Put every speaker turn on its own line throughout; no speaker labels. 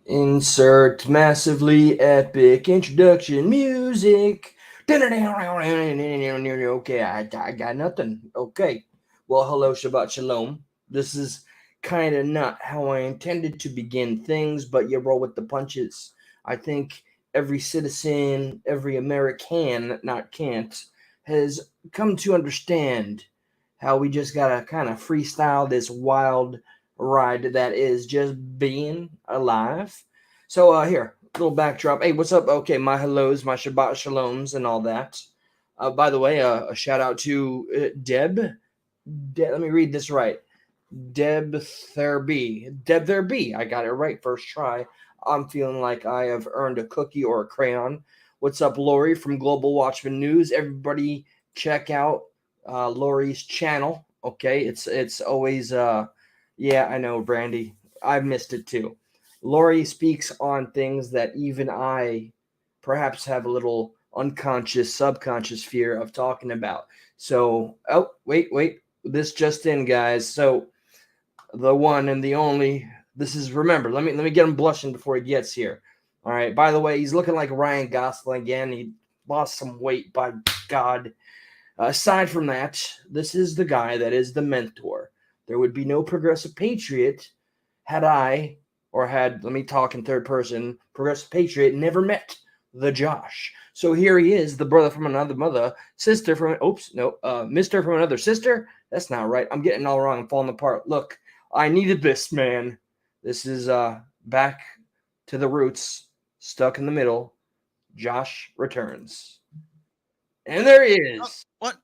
Insert massively epic introduction music. Okay, I got nothing. Okay. Well, hello, Shabbat Shalom. This is kind of not how I intended to begin things, but you roll with the punches. I think every citizen, every American, not can't, has come to understand how we just gotta kind of freestyle this wild ride that is just being alive. So here, little backdrop. Hey, what's up? Okay, my hellos, my Shabbat shaloms, and all that. By the way, a shout out to Deb. Let me read this right. Deb Therby. Deb Therby. I got it right first try. I'm feeling like I have earned a cookie or a crayon. What's up, Lori from Global Watchman News? Everybody, check out Lori's channel. Okay, it's always yeah, I know, Brandy. I've missed it too. Lori speaks on things that even I perhaps have a little unconscious, subconscious fear of talking about. So, oh, wait. This just in, guys. So, the one and the only. This is remember. Let me get him blushing before he gets here. All right. By the way, he's looking like Ryan Gosling again. He lost some weight. By God. Aside from that, this is the guy that is the mentor. There would be no progressive patriot had I, or had, let me talk in third person, progressive patriot never met the Josh. So here he is, the brother from another mother, sister from, mister from another sister. That's not right. I'm getting all wrong. I'm falling apart. Look, I needed this, man. This is back to the roots, stuck in the middle. Josh returns. And there he
Oh,
is.
what?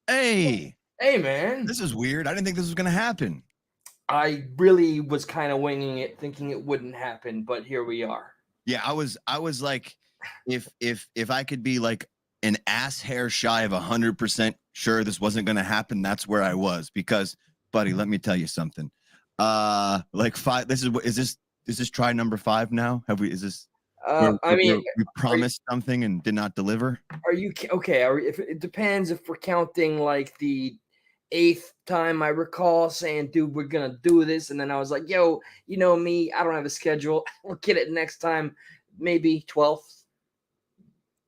Hey,
Hey, man.
this is weird. I didn't think this was gonna happen.
I really was kind of winging it, thinking it wouldn't happen, but here we are.
Yeah, I was like, if I could be like an ass hair shy of 100% sure this wasn't gonna happen, that's where I was. Because, buddy, let me tell you something. Like five. Is this try number 5 now? Have we? Is this where,
I mean,
we
are you,
promised something and did not deliver?
okay? If it depends if we're counting like the eighth time I recall saying, "Dude, we're gonna do this," and then I was like, "Yo, you know me, I don't have a schedule. We'll get it next time, maybe 12th,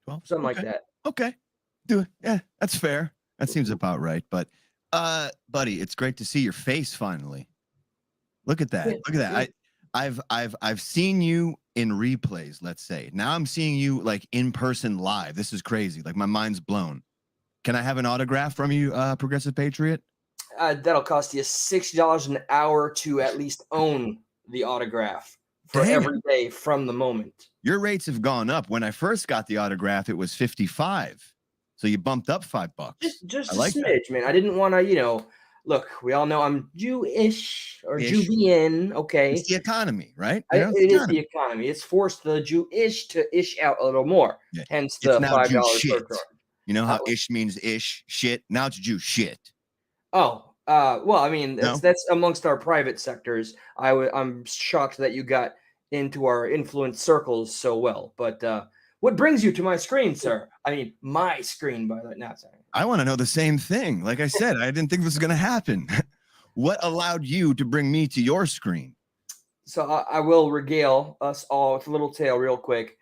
12.
something like
Okay.
that."
Okay. Do it. Yeah, that's fair. That seems about right. But buddy, it's great to see your face finally. Look at
Yeah,
that. Look at that.
yeah.
I've seen you in replays, let's say. Now I'm seeing you like in person live. This is crazy. Like my mind's blown. Can I have an autograph from you, Progressive Patriot?
That'll cost you $6 an hour to at least own the autograph for
Damn.
every day from the moment.
Your rates have gone up. When I first got the autograph, it was 55. So you bumped up $5.
Just
I
a
like that.
smidge, man. I didn't want to, look. We all know I'm Jewish or
Ish.
Jubian.
It's
Okay,
the economy, right? You know, it's the
it is the
economy.
economy. It's forced the Jewish to ish out a little more.
Yeah.
Hence
It's
the
now Jew
$5
shit.
surcharge.
You know
Uh,
how ish means ish shit? Now it's Jew shit.
well, I mean
No?
that's amongst our private sectors. I'm shocked that you got into our influence circles so well. But what brings you to my screen, sir? I mean, my screen, by the way. Not sorry.
I want to know the same thing. Like I said, I didn't think this was going to happen. What allowed you to bring me to your screen?
So I will regale us all with a little tale real quick.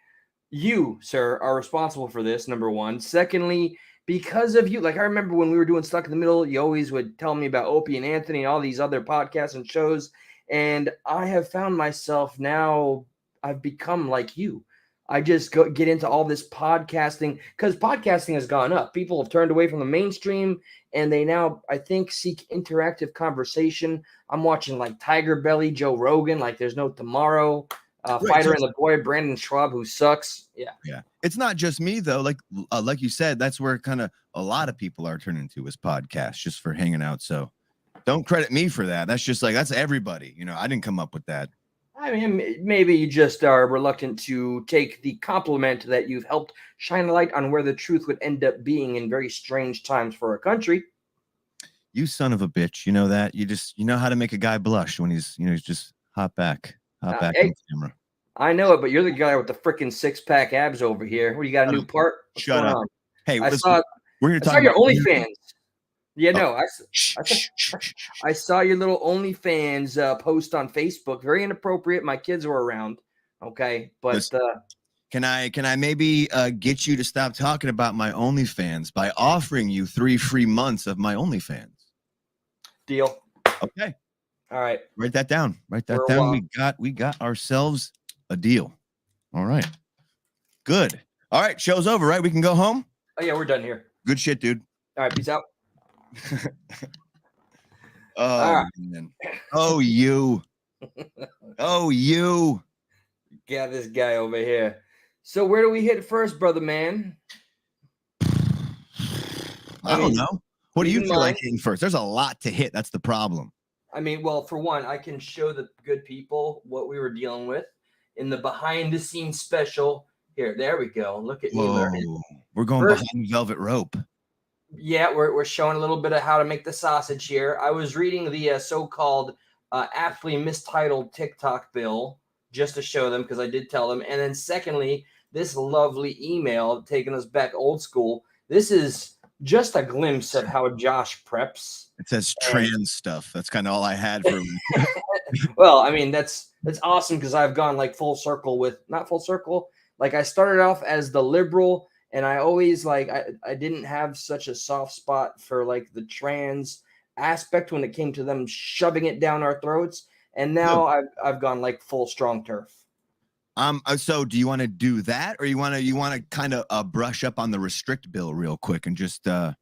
You, sir, are responsible for this, number one. Secondly, because of you, like I remember when we were doing Stuck in the Middle, you always would tell me about Opie and Anthony and all these other podcasts and shows. And I have found myself now, I've become like you. I just get into all this podcasting because podcasting has gone up. People have turned away from the mainstream and they now, I think, seek interactive conversation. I'm watching like Tiger Belly, Joe Rogan, like there's no tomorrow.
Right. So
Fighter and the Boy, Brandon Schwab, who sucks. Yeah.
yeah, it's not just me though. Like you said, that's where kind of a lot of people are turning to is podcasts just for hanging out. So don't credit me for that. That's just like that's everybody. You know, I didn't come up with that.
I mean, maybe you just are reluctant to take the compliment that you've helped shine a light on where the truth would end up being in very strange times for our country.
You son of a bitch. You know that. You know how to make a guy blush when he's just hop back on
Hey,
camera.
I know it, but you're the guy with the freaking six-pack abs over here. What, you got a
Shut
new
up.
part? What's
Shut
going
up.
on?
Hey,
I
listen,
saw
we're here
I saw
talking
your
about
OnlyFans. Yeah,
oh,
no, I saw, I saw your little OnlyFans post on Facebook. Very inappropriate. My kids were around. Okay, but
Can I maybe get you to stop talking about my OnlyFans by offering you 3 free months of my OnlyFans?
deal.
Okay.
All right.
Write that down. Write that
We're
down. We got ourselves a deal. All right. Good. All right. Show's over, right? We can go home.
Oh yeah, we're done here.
Good shit, dude.
All right, peace out.
Oh
All
man. Oh you. Oh you.
got this guy over here. So where do we hit first, brother man?
I don't know. What do
keep
you
in
feel like
mind-
hitting first? There's a lot to hit. That's the problem.
I mean, well, for one, I can show the good people what we were dealing with in the behind the scenes special. Here, there we go. Look at me learning.
Whoa. We're going
First,
behind velvet rope.
yeah, we're showing a little bit of how to make the sausage here. I was reading the so-called aptly mistitled TikTok bill just to show them because I did tell them. And then secondly, this lovely email taking us back old school. This is just a glimpse of how Josh preps.
It says trans stuff. That's kind of all I had for
Well, I mean, that's awesome because I've gone like full circle with not full circle. Like I started off as the liberal, and I always like I didn't have such a soft spot for like the trans aspect when it came to them shoving it down our throats. And now I've gone like full strong turf.
So do you want to do that, or you want to kind of brush up on the restrict bill real quick and just kind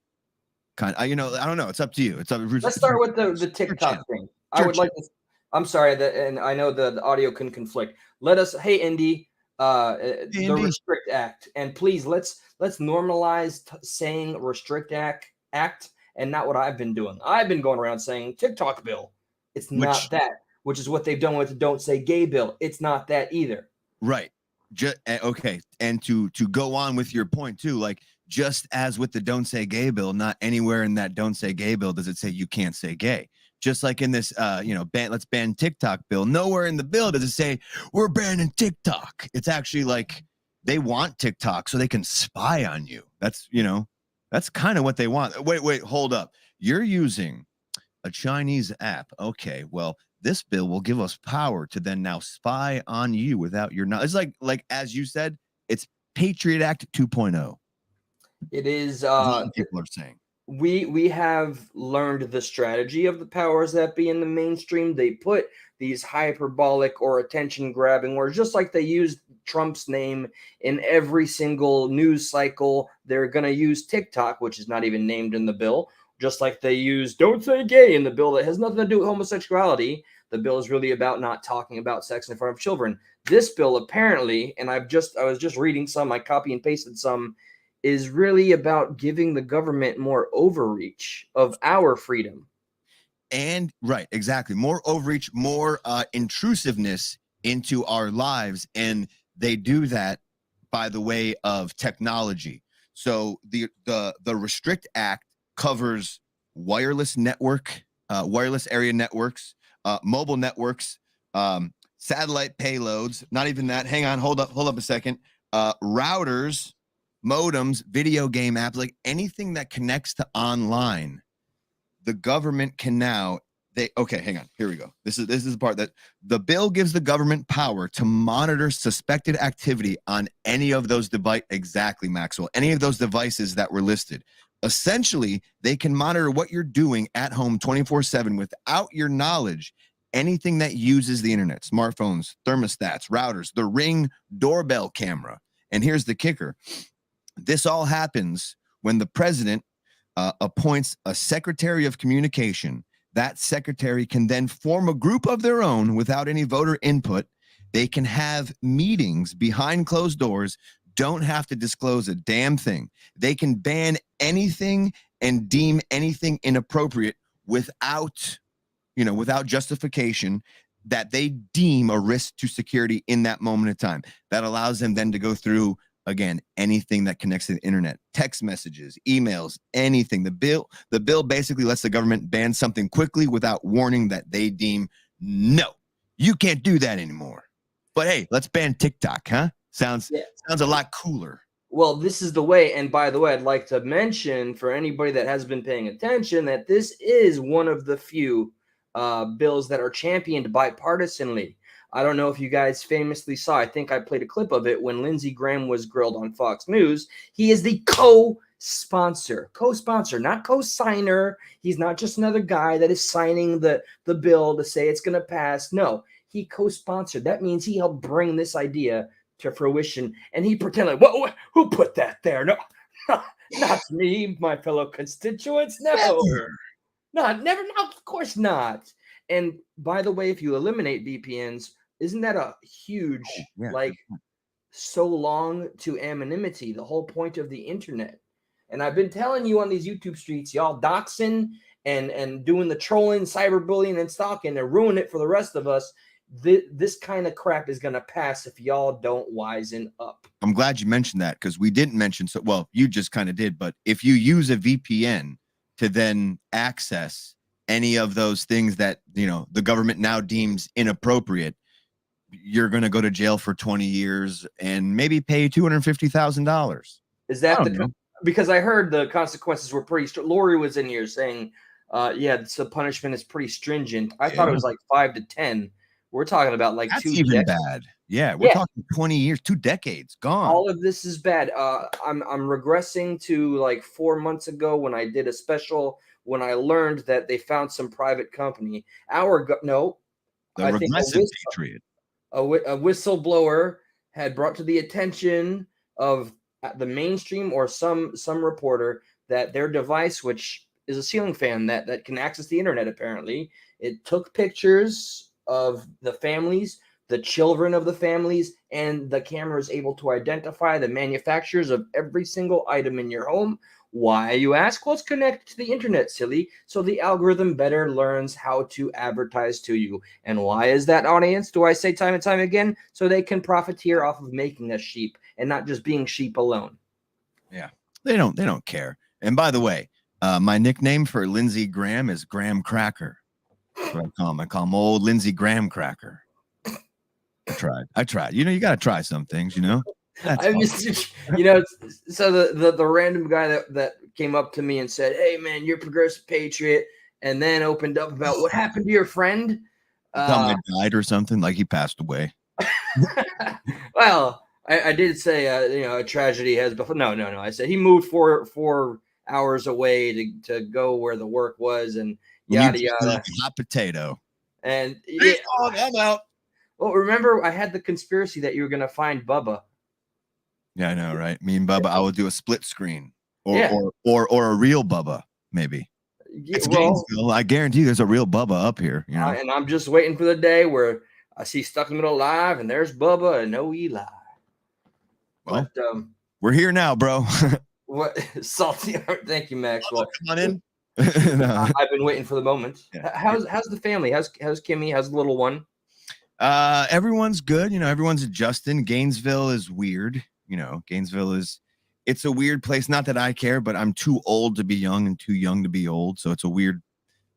of I don't know. It's up to you.
Let's start with the TikTok thing. I would like to. I'm sorry that, and I know the audio can conflict. Let us, hey Indy, the Restrict Act, and please let's normalize saying Restrict Act, and not what I've been doing. I've been going around saying TikTok bill. It's not that, which is what they've done with the Don't Say Gay bill. It's not that either.
Right. Okay. And to go on with your point too, like just as with the Don't Say Gay bill, not anywhere in that Don't Say Gay bill does it say you can't say gay. Just like in this, let's ban TikTok bill. Nowhere in the bill does it say we're banning TikTok. It's actually like they want TikTok so they can spy on you. That's kind of what they want. Wait, hold up. You're using a Chinese app. Okay, well, this bill will give us power to then now spy on you without your knowledge. It's like as you said, it's Patriot Act 2.0.
It is.
People are saying.
We have learned the strategy of the powers that be in the mainstream. They put these hyperbolic or attention grabbing words, just like they used Trump's name in every single news cycle. They're going to use TikTok, which is not even named in the bill, just like they use Don't Say Gay in the bill that has nothing to do with homosexuality. The bill is really about not talking about sex in front of children. This bill apparently, and I was just reading some, I copy and pasted some, is really about giving the government more overreach of our freedom.
And right, exactly. More overreach, more intrusiveness into our lives. And they do that by the way of technology. So the Restrict Act covers wireless area networks, mobile networks, satellite payloads, not even that. Hang on, hold up a second. Routers, modems, video game apps, like anything that connects to online, the government can now hang on. Here we go. This is the part that the bill gives the government power to monitor suspected activity on any of those exactly, Maxwell, any of those devices that were listed. Essentially, they can monitor what you're doing at home 24/7 without your knowledge. Anything that uses the internet, smartphones, thermostats, routers, the Ring doorbell camera. And here's the kicker. This all happens when the president appoints a secretary of communication. That secretary can then form a group of their own without any voter input. They can have meetings behind closed doors, don't have to disclose a damn thing. They can ban anything and deem anything inappropriate without justification that they deem a risk to security in that moment of time. That allows them then to go through, again, anything that connects to the internet, text messages, emails, anything. The bill basically lets the government ban something quickly without warning that they deem, no, you can't do that anymore. But hey, let's ban TikTok, huh? Sounds a lot cooler.
Well, this is the way. And by the way, I'd like to mention for anybody that has been paying attention that this is one of the few bills that are championed bipartisanly. I don't know if you guys famously saw, I think I played a clip of it when Lindsey Graham was grilled on Fox News. He is the co-sponsor, not co-signer. He's not just another guy that is signing the bill to say it's going to pass. No, he co-sponsored. That means he helped bring this idea to fruition, and he pretended, "What? Who put that there? No, not me, my fellow constituents. No,
Never.
never. No, of course not." And by the way, if you eliminate VPNs, isn't that a huge,
Yeah.
like, so long to anonymity? The whole point of the internet. And I've been telling you on these YouTube streets, y'all doxing and doing the trolling, cyberbullying, and stalking, and ruin it for the rest of us. This kind of crap is gonna pass if y'all don't wisen up.
I'm glad you mentioned that, because we didn't mention, so well, you just kind of did, but if you use a VPN to then access any of those things that, you know, the government now deems inappropriate, you're going to go to jail for 20 years and maybe pay $250,000.
Is that because I heard the consequences were pretty Lori was in here saying, yeah, so punishment is pretty stringent. I thought it was like 5 to 10. We're talking about like
That's
2
even
decades.
bad. Yeah, we're talking 20 years, 2 decades gone.
All of this is bad. I'm regressing to like 4 months ago when I did a special when I learned that they found some private company.
The
I think
regressive patriot.
a whistleblower had brought to the attention of the mainstream or some reporter that their device, which is a ceiling fan that can access the internet, apparently, it took pictures of the families, the children of the families, and the camera is able to identify the manufacturers of every single item in your home. Why, you ask? Well, it's connected to the internet, silly. So the algorithm better learns how to advertise to you. And why is that, audience? Do I say time and time again? So they can profiteer off of making us sheep and not just being sheep alone.
Yeah, they don't care. And by the way, my nickname for Lindsey Graham is Graham Cracker. That's what I call him old Lindsey Graham Cracker. I tried. You know, you got to try some things, you know.
I just, you know, so the random guy that came up to me and said, "Hey man, you're a progressive patriot," and then opened up about what happened to your friend.
I died or something, like he passed away.
Well, I did say, you know, a tragedy has before. No. I said he moved 4 hours away to go where the work was, and yada yada.
Like a hot potato.
And
yeah, I'm out.
Well, remember, I had the conspiracy that you were gonna find Bubba.
Yeah, I know, right? Me and Bubba, I will do a split screen, or a real Bubba, maybe. It's Gainesville. I guarantee there's a real Bubba up here. You know,
and I'm just waiting for the day where I see Stuck in the Middle Live, and there's Bubba and no Eli.
Well, but, we're here now, bro.
What salty? Thank you, Maxwell.
Come on in.
No. I've been waiting for the moment. Yeah. How's the family? How's Kimmy? How's the little one?
Everyone's good. You know, everyone's adjusting. Gainesville is weird. You know, it's a weird place. Not that I care, but I'm too old to be young and too young to be old. So it's a weird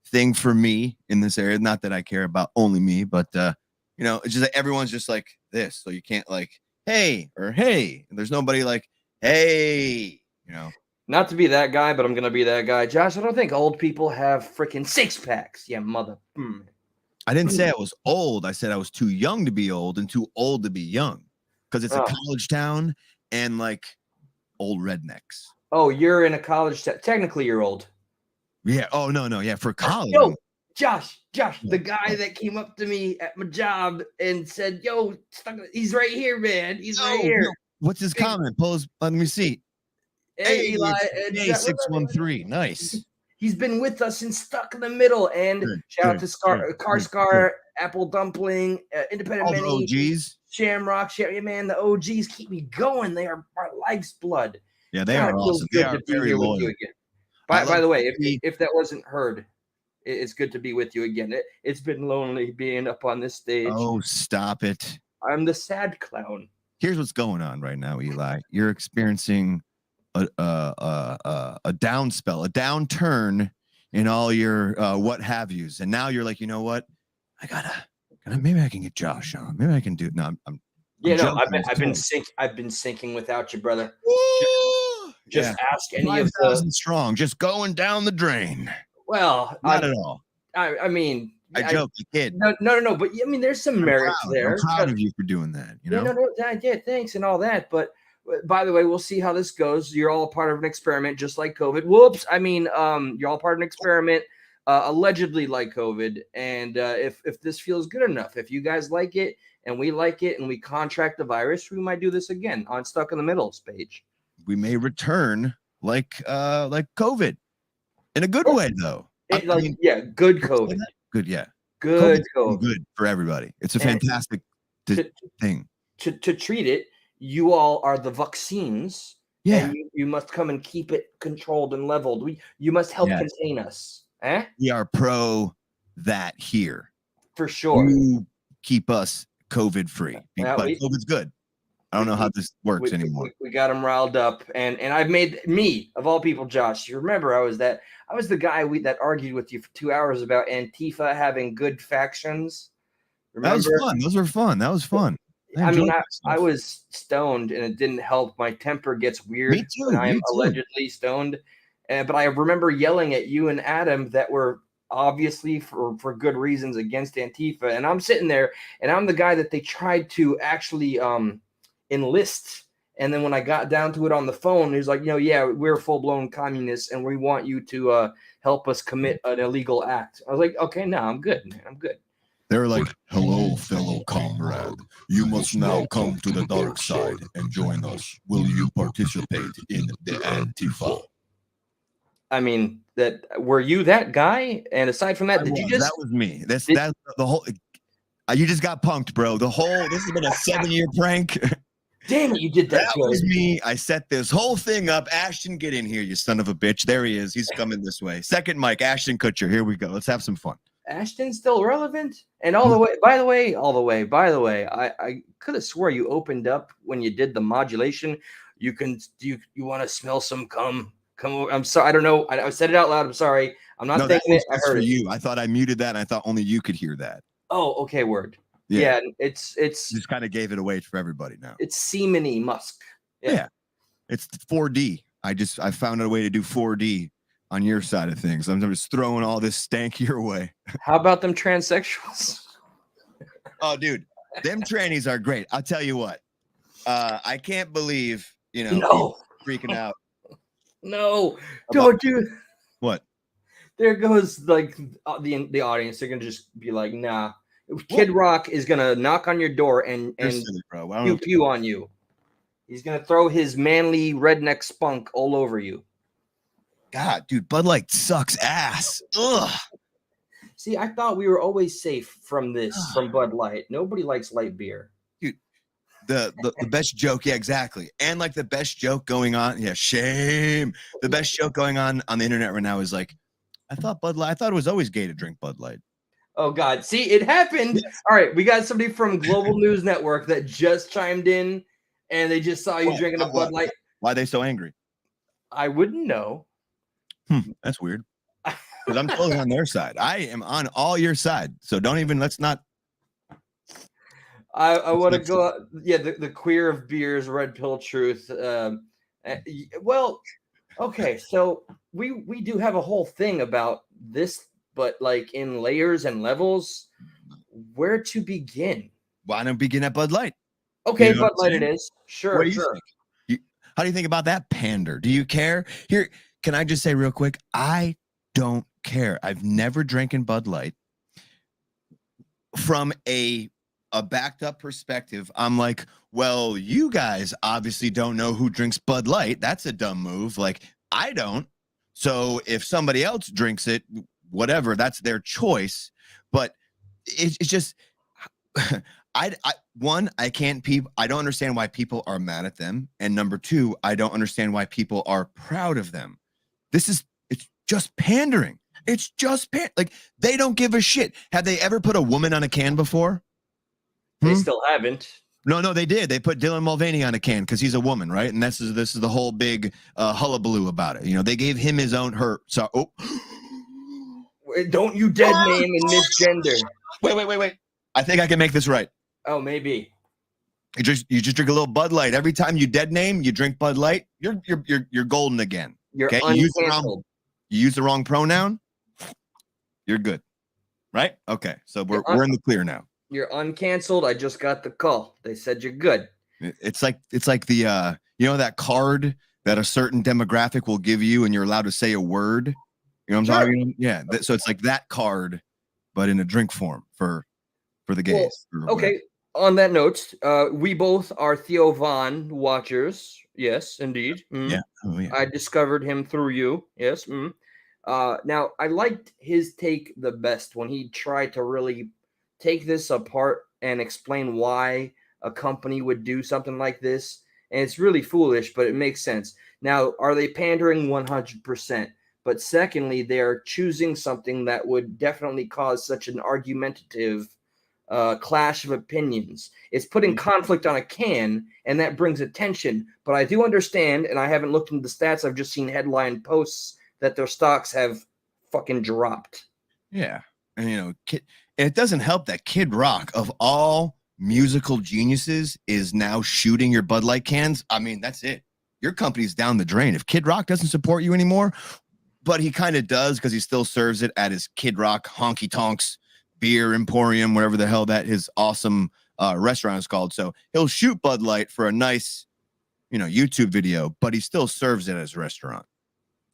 thing for me in this area. Not that I care about only me, but you know, it's just like everyone's just like this. So you can't like, hey, or hey. There's nobody like, hey, you know.
Not to be that guy, but I'm gonna be that guy. Josh, I don't think old people have freaking 6-packs. Yeah, mother.
I didn't say I was old. I said I was too young to be old and too old to be young. Because it's a college town and like old rednecks.
Oh, you're in a college town. Technically, you're old.
Yeah. Oh, no. Yeah. For college.
Yo, Josh, the guy that came up to me at my job and said, "Yo, he's right here, man. He's right here."
No. What's his comment? Let me see.
Hey, Eli.
Hey, 613. Nice.
He's been with us and Stuck in the Middle. And shout out to Scar, Apple Dumpling, Independent Mini,
OGs.
Shamrock, man, the OGs keep me going. They are our life's blood.
Yeah, they are awesome. They are very loyal.
With you again. By the way, if that wasn't heard, it's good to be with you again. It's been lonely being up on this stage.
Oh, stop it.
I'm the sad clown.
Here's what's going on right now, Eli. You're experiencing a downspell, a downturn in all your what have yous. And now you're like, you know what? Maybe I can get Josh on. Maybe I can do it. No,
I've been sinking without you, brother. Just ask any of the
strong, just going down the drain.
Well,
not at all.
I mean,
I joke, you kid.
No. But I mean, there's some merit there.
I'm proud of you for doing that. You know?
Yeah, thanks and all that. But by the way, we'll see how this goes. You're all a part of an experiment, just like COVID. Whoops. I mean, you're all part of an experiment, allegedly like COVID. And if this feels good enough, if you guys like it and we like it and we contract the virus, we might do this again on Stuck in the Middle's page.
We may return like COVID in a good way, though.
Good COVID.
Good, yeah.
Good COVID.
Good for everybody. It's a fantastic thing.
To treat it, you all are the vaccines.
Yeah.
And you must come and keep it controlled and leveled. You must help contain us.
We are pro that here.
For sure.
You keep us COVID free. But COVID's good. I don't know how this works anymore.
We got them riled up, and I've made me of all people, Josh. You remember I was the guy that argued with you for 2 hours about Antifa having good factions. Remember?
That was fun. Those were fun. That was fun.
I was stoned, and it didn't help. My temper gets weird when I'm allegedly stoned, but I remember yelling at you and Adam that were obviously for good reasons against Antifa, and I'm sitting there, and I'm the guy that they tried to actually enlist. And then when I got down to it on the phone, he was like, we're full-blown communists and we want you to help us commit an illegal act. I was like, okay, no, I'm good, man. I'm good.
They were like, hello, fellow comrade. You must now come to the dark side and join us. Will you participate in the Antifa?
I mean, were you that guy? And aside from that,
that was me. That's the whole. You just got punked, bro. This has been a 7-year prank.
Damn it, you did that.
That was me. I set this whole thing up. Ashton, get in here, you son of a bitch. There he is. He's coming this way. Second mic, Ashton Kutcher. Here we go. Let's have some fun.
Ashton's still relevant? And by the way, I could have swore you opened up when you did the modulation. You want to smell some cum? Come over. I'm sorry. I don't know. I said it out loud. I'm sorry. I'm not thinking it. I heard it.
You. I thought I muted that, and I thought only you could hear that.
Oh, okay. Word. Yeah, it's
just kind of gave it away for everybody now.
It's semen-y musk.
Yeah. It's 4D. I found a way to do 4D on your side of things. I'm just throwing all this stank your way.
How about them transsexuals?
Oh, dude, them trannies are great. I'll tell you what. I can't believe people freaking out.
No, don't do.
What?
There goes like the audience. They're gonna just be like, nah. Kid Rock is gonna knock on your door and pew on you. He's gonna throw his manly redneck spunk all over you.
God, dude, Bud Light sucks ass. Ugh.
See, I thought we were always safe from Bud Light. Nobody likes light beer.
Dude, the best joke, yeah, exactly. And like the best joke going on, shame. The best joke going on the internet right now is like, I thought it was always gay to drink Bud Light.
Oh, God. See, it happened. Yes. All right. We got somebody from Global News Network that just chimed in, and they just saw you drinking a Bud Light.
Why are they so angry?
I wouldn't know.
That's weird. Because I'm totally on their side. I am on all your side. So let's not.
I want to go. Yeah, the queer of beers, red pill truth. Well, okay. So we do have a whole thing about this, but like in layers and levels. Where to begin?
Why don't begin at Bud Light?
Okay, Bud Light it is. Sure.
How do you think about that pander? Do you care? Here, can I just say real quick? I don't care. I've never drinking Bud Light. From a backed up perspective, I'm like, well, you guys obviously don't know who drinks Bud Light. That's a dumb move. Like, I don't. So if somebody else drinks it, whatever, that's their choice. But it's just, I don't understand why people are mad at them. And number two, I don't understand why people are proud of them. It's just pandering. It's just like they don't give a shit. Have they ever put a woman on a can before?
They still haven't.
No, they did. They put Dylan Mulvaney on a can because he's a woman, right? And this is the whole big hullabaloo about it. They gave him his own
Don't you dead name and misgender.
Wait. I think I can make this right.
Oh, maybe.
You just drink a little Bud Light. Every time you dead name, you drink Bud Light, you're golden again.
You're
okay? You use the wrong pronoun, you're good. right? Okay, so
You're,
we're in the clear now.
you're uncanceled. I just got the call. They said you're good.
It's like the that card that a certain demographic will give you, and you're allowed to say a word. You know what I'm
Sure.
talking about? Yeah. So it's like that card, but in a drink form for the
Well,
gays. Or whatever.
okay. On that note, we both are Theo Von watchers. Yes, indeed.
Yeah. Oh yeah.
I discovered him through you. Yes. Now, I liked his take the best when he tried to really take this apart and explain why a company would do something like this. And it's really foolish, but it makes sense. Now, are they pandering 100%? But secondly, they are choosing something that would definitely cause such an argumentative clash of opinions. It's putting conflict on a can, and that brings attention. But I do understand, and I haven't looked into the stats. I've just seen headline posts that their stocks have fucking dropped.
Yeah. And it doesn't help that Kid Rock, of all musical geniuses, is now shooting your Bud Light cans. I mean, that's it. Your company's down the drain. If Kid Rock doesn't support you anymore, but he kind of does because he still serves it at his Kid Rock Honky Tonks Beer Emporium, wherever the hell that his awesome restaurant is called. So he'll shoot Bud Light for a nice, YouTube video, but he still serves it at his restaurant.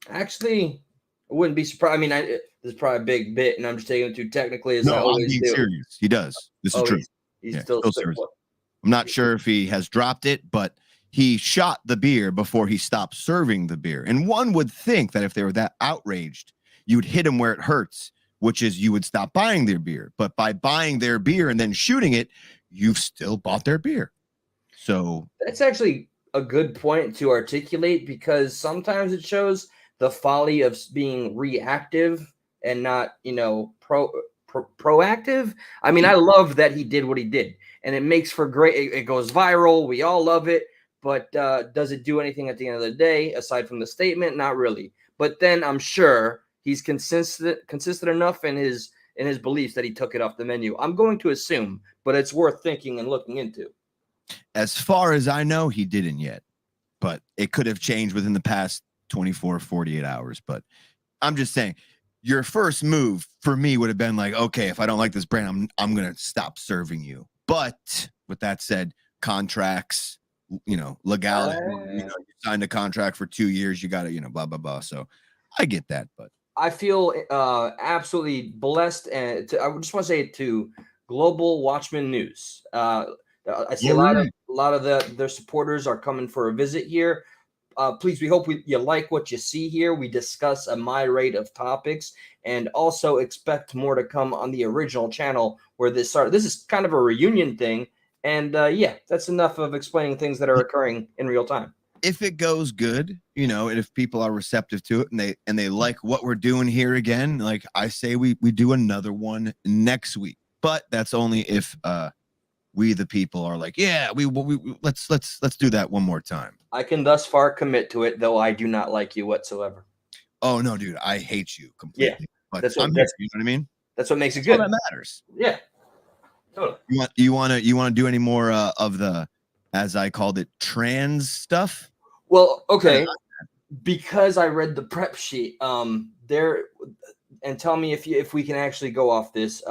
Actually, I wouldn't be surprised. I mean, this is probably a big bit, and I'm just taking it too technically as I
No, I'm
always
being
do.
serious. He does. This is
Oh,
true.
he's
Yeah,
still
serves it. I'm not sure if he has dropped it, but he shot the beer before he stopped serving the beer. And one would think that if they were that outraged, you'd hit him where it hurts, which is you would stop buying their beer. But by buying their beer and then shooting it, you've still bought their beer. So
that's actually a good point to articulate, because sometimes it shows the folly of being reactive and not, proactive. I mean, I love that he did what he did, and it makes for great. It goes viral. We all love it, but does it do anything at the end of the day aside from the statement? Not really. But then I'm sure he's consistent enough in his beliefs that he took it off the menu. I'm going to assume, but it's worth thinking and looking into.
As far as I know, he didn't yet, but it could have changed within the past 24, 48 hours. But I'm just saying, your first move for me would have been like, okay, if I don't like this brand, I'm going to stop serving you. But with that said, contracts, legality, you signed a contract for 2 years, you got to, blah, blah, blah. So I get that, but
I feel absolutely blessed. And I just want to say to Global Watchman News, I see a lot of their supporters are coming for a visit here. Please, we hope you like what you see here. We discuss a myriad of topics, and also expect more to come on the original channel where this started. This is kind of a reunion thing, and that's enough of explaining things that are occurring in real time.
If it goes good, and if people are receptive to it and they like what we're doing here again, like I say, we do another one next week. But that's only if we the people are like, yeah, we let's do that one more time.
I can thus far commit to it, though I do not like you whatsoever.
Oh no, dude, I hate you completely.
Yeah,
but
that's what,
I'm here, you know what I mean?
That's what makes it good.
All that matters.
Yeah, totally.
You want to do any more of the, as I called it, trans stuff?
Well, okay, because I read the prep sheet, there, and tell me if we can actually go off this.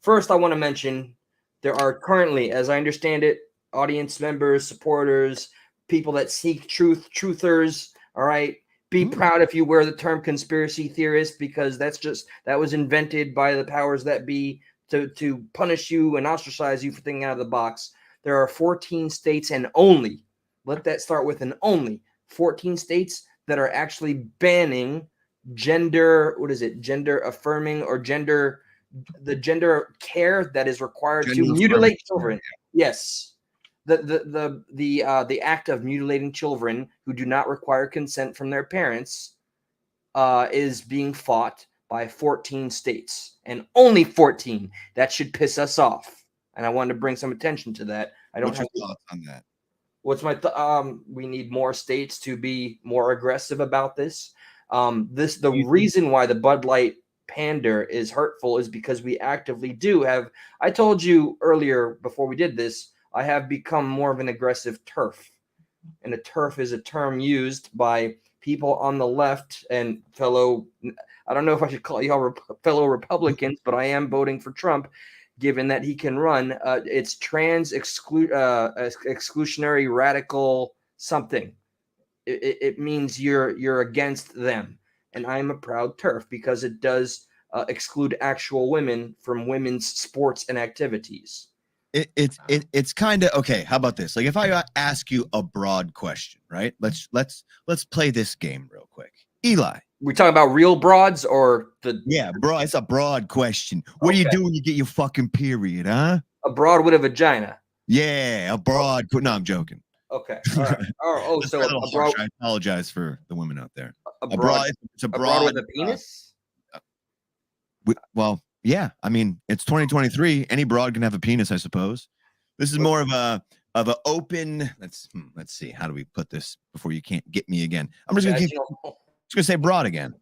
First, I want to mention there are currently, as I understand it, audience members, supporters, people that seek truth, truthers. All right, be proud if you wear the term conspiracy theorist, because that was invented by the powers that be to punish you and ostracize you for thinking out of the box. There are 14 states, and only, let that start with an only, 14 states that are actually banning gender affirming or gender care that is required to mutilate children. Yes. The act of mutilating children who do not require consent from their parents is being fought by 14 states, and only 14. That should piss us off. And I wanted to bring some attention to that. I don't
What's
have
your thoughts on that?
What's my we need more states to be more aggressive about this. The reason why the Bud Light pander is hurtful is because we actively do have. I told you earlier before we did this, I have become more of an aggressive turf, and a turf is a term used by people on the left and fellow. I don't know if I should call y'all fellow Republicans, but I am voting for Trump, given that he can run. It's exclusionary radical something. It means you're against them, and I am a proud TERF because it does exclude actual women from women's sports and activities.
It's kind of okay. How about this? Like, if I ask you a broad question, right? Let's play this game real quick. Eli,
We talking about real broads or the
yeah, bro. It's a broad question. What do you do when you get your fucking period, huh?
a broad with a vagina?
Yeah, a broad. No, I'm joking.
Okay, all right. Oh,
That's
so
a little
a broad,
harsh. I apologize for the women out there.
a broad,
It's a
a broad
broad.
with a penis.
Well, yeah. I mean, it's 2023. Any broad can have a penis, I suppose. This is more of a open. Let's see. How do we put this before you can't get me again? I'm just gonna say broad again.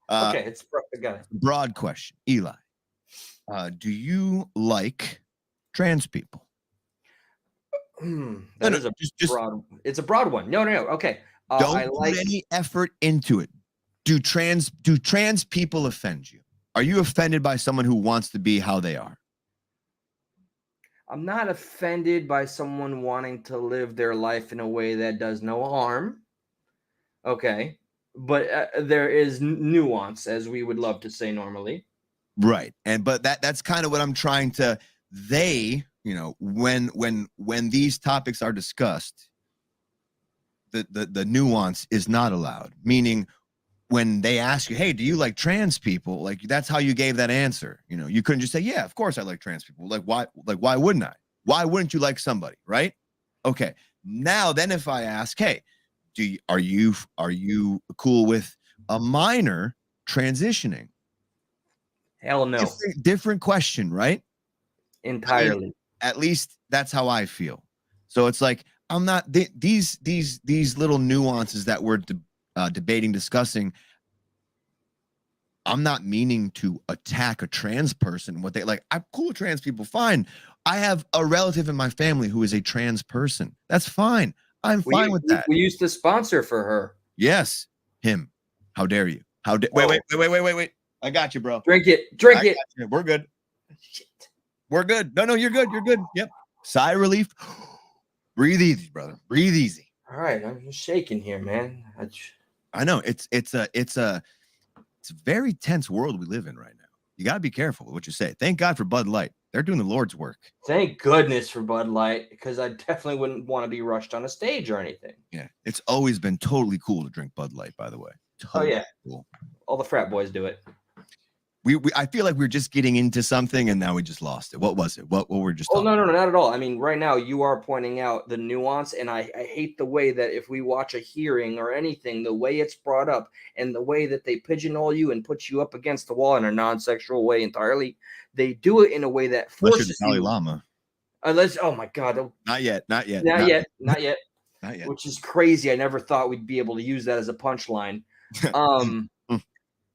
Okay, it's got it.
Broad question, Eli. Do you like trans people?
That is a broad. It's a broad one. No. Okay.
Don't put any effort into it. Do trans people offend you? Are you offended by someone who wants to be how they are?
I'm not offended by someone wanting to live their life in a way that does no harm. Okay. But there is nuance, as we would love to say normally.
Right. But that's kind of what I'm trying to, when these topics are discussed, the nuance is not allowed. Meaning when they ask you, hey, do you like trans people? Like, that's how you gave that answer. You couldn't just say, yeah, of course I like trans people. Like, why wouldn't I? Why wouldn't you like somebody? Right. Okay. Now, then if I ask, hey, are you cool with a minor transitioning?
Hell no.
Different question, right?
Entirely.
I mean, at least that's how I feel. So it's like, I'm not these little nuances that we're debating, discussing. I'm not meaning to attack a trans person. What they like, I'm cool with trans people. Fine. I have a relative in my family who is a trans person. That's fine. I'm fine with that.
We used to sponsor for her.
Yes, him. How dare you? Wait. I got you, bro.
Drink it.
We're good. Shit. We're good. No, you're good. You're good. Yep. Sigh of relief. Breathe easy, brother. Breathe easy.
All right, I'm just shaking here, man.
I know it's a very tense world we live in right now. You got to be careful with what you say. Thank God for Bud Light. They're doing the Lord's work.
Thank goodness for Bud Light, because I definitely wouldn't want to be rushed on a stage or anything.
Yeah, it's always been totally cool to drink Bud Light, by the way. Totally
cool. All the frat boys do it.
I feel like we're just getting into something and now we just lost it. What was it? What we're just
no, not at all. I mean, right now you are pointing out the nuance, and I hate the way that if we watch a hearing or anything, the way it's brought up and the way that they pigeonhole you and put you up against the wall in a non-sexual way entirely. They do it in a way that forces
the Dalai Lama.
Oh my God.
Not yet.
Not yet. Which is crazy. I never thought we'd be able to use that as a punchline.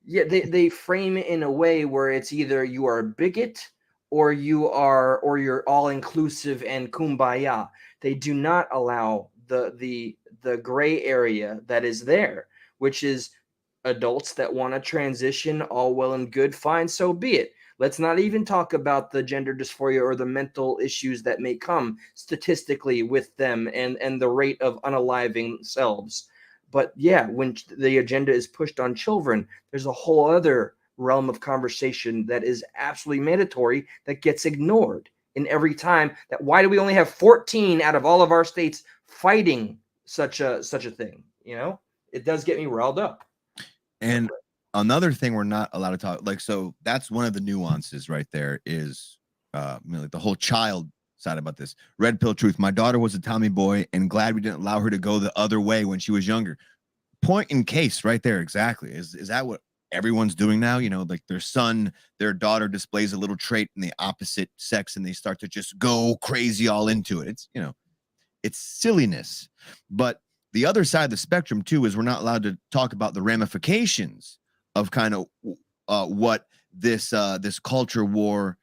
Yeah, they frame it in a way where it's either you are a bigot or you're all inclusive and kumbaya. They do not allow the gray area that is there, which is adults that want to transition, all well and good, fine, so be it. Let's not even talk about the gender dysphoria or the mental issues that may come statistically with them and the rate of unaliving themselves. But yeah, when the agenda is pushed on children, there's a whole other realm of conversation that is absolutely mandatory that gets ignored in every time. That why do we only have 14 out of all of our states fighting such a thing? It does get me riled up.
And another thing we're not allowed to talk, so that's one of the nuances right there is like the whole child side about this. Red pill truth. My daughter was a Tommy boy and glad we didn't allow her to go the other way when she was younger. Point in case right there. Exactly. Is that what everyone's doing now? Like their daughter displays a little trait in the opposite sex and they start to just go crazy all into it. It's silliness. But the other side of the spectrum too is we're not allowed to talk about the ramifications of kind of what this culture war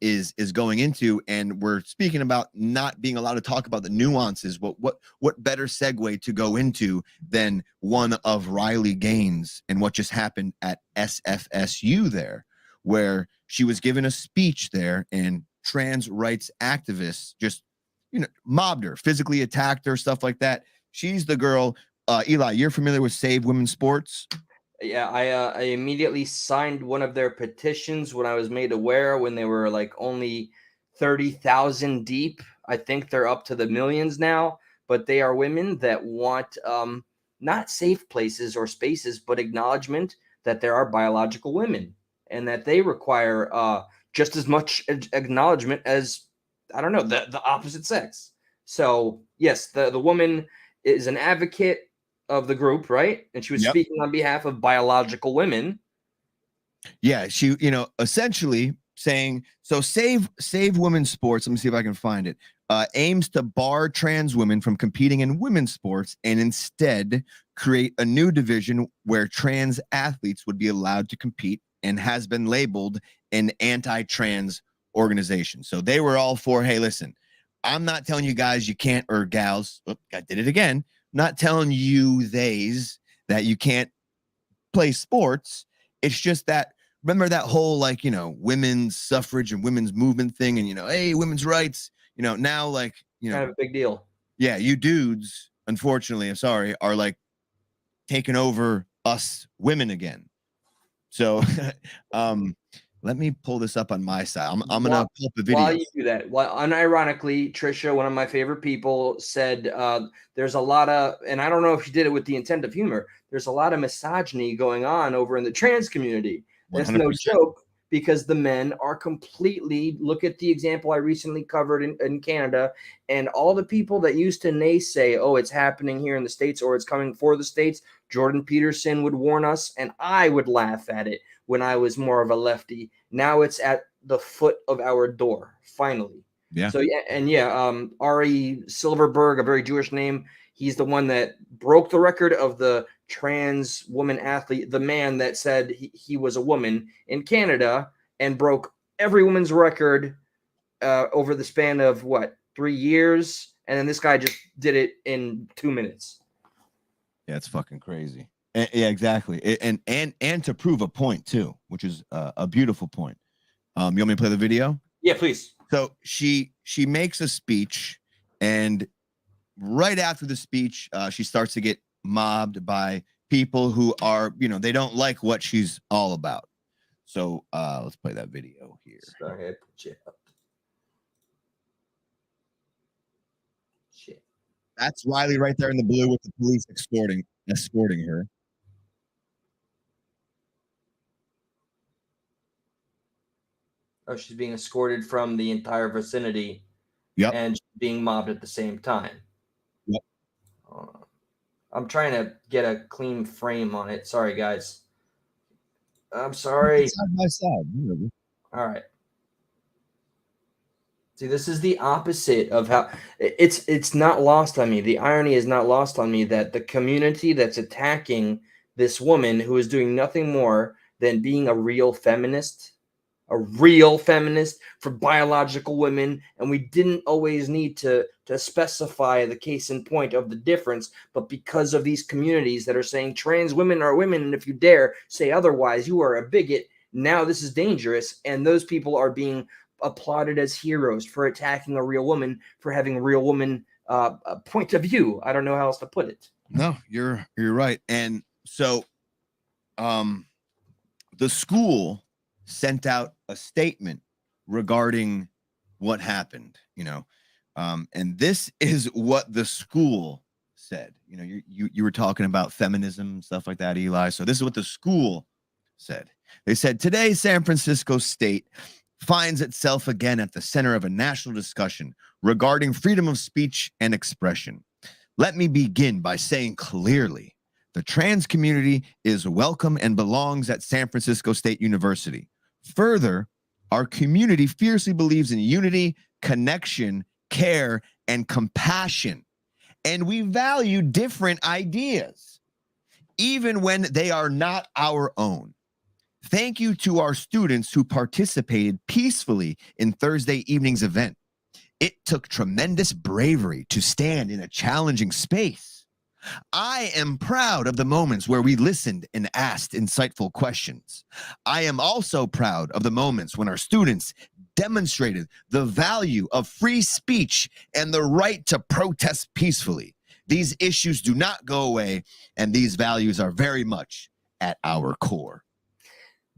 is going into, and we're speaking about not being allowed to talk about the nuances. What better segue to go into than one of Riley Gaines and what just happened at SFSU there, where she was given a speech there, and trans rights activists just mobbed her, physically attacked her, stuff like that. She's the girl. Eli, you're familiar with Save Women's Sports?
Yeah, I immediately signed one of their petitions when I was made aware, when they were like only 30,000 deep. I think they're up to the millions now, but they are women that want not safe places or spaces, but acknowledgement that there are biological women and that they require just as much acknowledgement as, I don't know, the opposite sex. So yes, the woman is an advocate of the group, right? And she was
Yep.
speaking on behalf of biological women.
Yeah, she, essentially saying, so save women's sports. Let me see if I can find it. Aims to bar trans women from competing in women's sports and instead create a new division where trans athletes would be allowed to compete, and has been labeled an anti-trans organization. So they were all for, hey, listen, I'm not telling you guys you can't, or gals, I did it again, not telling you theys that you can't play sports. It's just that, remember that whole women's suffrage and women's movement thing, and hey, women's rights, now
kind of a big deal.
Yeah, you dudes, unfortunately, I'm sorry, are like taking over us women again. So let me pull this up on my side. I'm gonna pull up the video.
While you do that, unironically, Trisha, one of my favorite people, said there's a lot of, and I don't know if she did it with the intent of humor, there's a lot of misogyny going on over in the trans community. That's
100%.
no joke, because the men are completely, look at the example I recently covered in Canada, and all the people that used to naysay, oh, it's happening here in the States, or it's coming for the States. Jordan Peterson would warn us, and I would laugh at it when I was more of a lefty. Now it's at the foot of our door, finally.
Yeah.
So Ari Silverberg, a very Jewish name, he's the one that broke the record of the trans woman athlete, the man that said he was a woman in Canada, and broke every woman's record over the span of 3 years, and then this guy just did it in 2 minutes.
Yeah, it's fucking crazy. Yeah, exactly. And to prove a point too, which is a beautiful point. You want me to play the video?
Yeah, please.
So she makes a speech, and right after the speech, she starts to get mobbed by people who are, they don't like what she's all about. So let's play that video here.
Go ahead, put you up. Shit.
That's Riley right there in the blue with the police escorting her.
Oh, she's being escorted from the entire vicinity.
Yep.
And being mobbed at the same time.
Yep.
I'm trying to get a clean frame on it. Sorry, guys. I'm sorry.
Side by side.
All right. See, this is the opposite of how it's not lost on me. The irony is not lost on me that the community that's attacking this woman, who is doing nothing more than being a real feminist for biological women, and we didn't always need to specify the case in point of the difference, but because of these communities that are saying trans women are women, and if you dare say otherwise, you are a bigot. Now this is dangerous, and those people are being applauded as heroes for attacking a real woman, for having a real woman point of view. I don't know how else to put it.
No, you're right. And so the school sent out a statement regarding what happened, and this is what the school said. You were talking about feminism and stuff like that, Eli. So this is what the school said. They said, today, San Francisco State finds itself again at the center of a national discussion regarding freedom of speech and expression. Let me begin by saying clearly, the trans community is welcome and belongs at San Francisco State University. Further, our community fiercely believes in unity, connection, care, and compassion, and we value different ideas, even when they are not our own. Thank you to our students who participated peacefully in Thursday evening's event. It took tremendous bravery to stand in a challenging space. I am proud of the moments where we listened and asked insightful questions. I am also proud of the moments when our students demonstrated the value of free speech and the right to protest peacefully. These issues do not go away, and these values are very much at our core.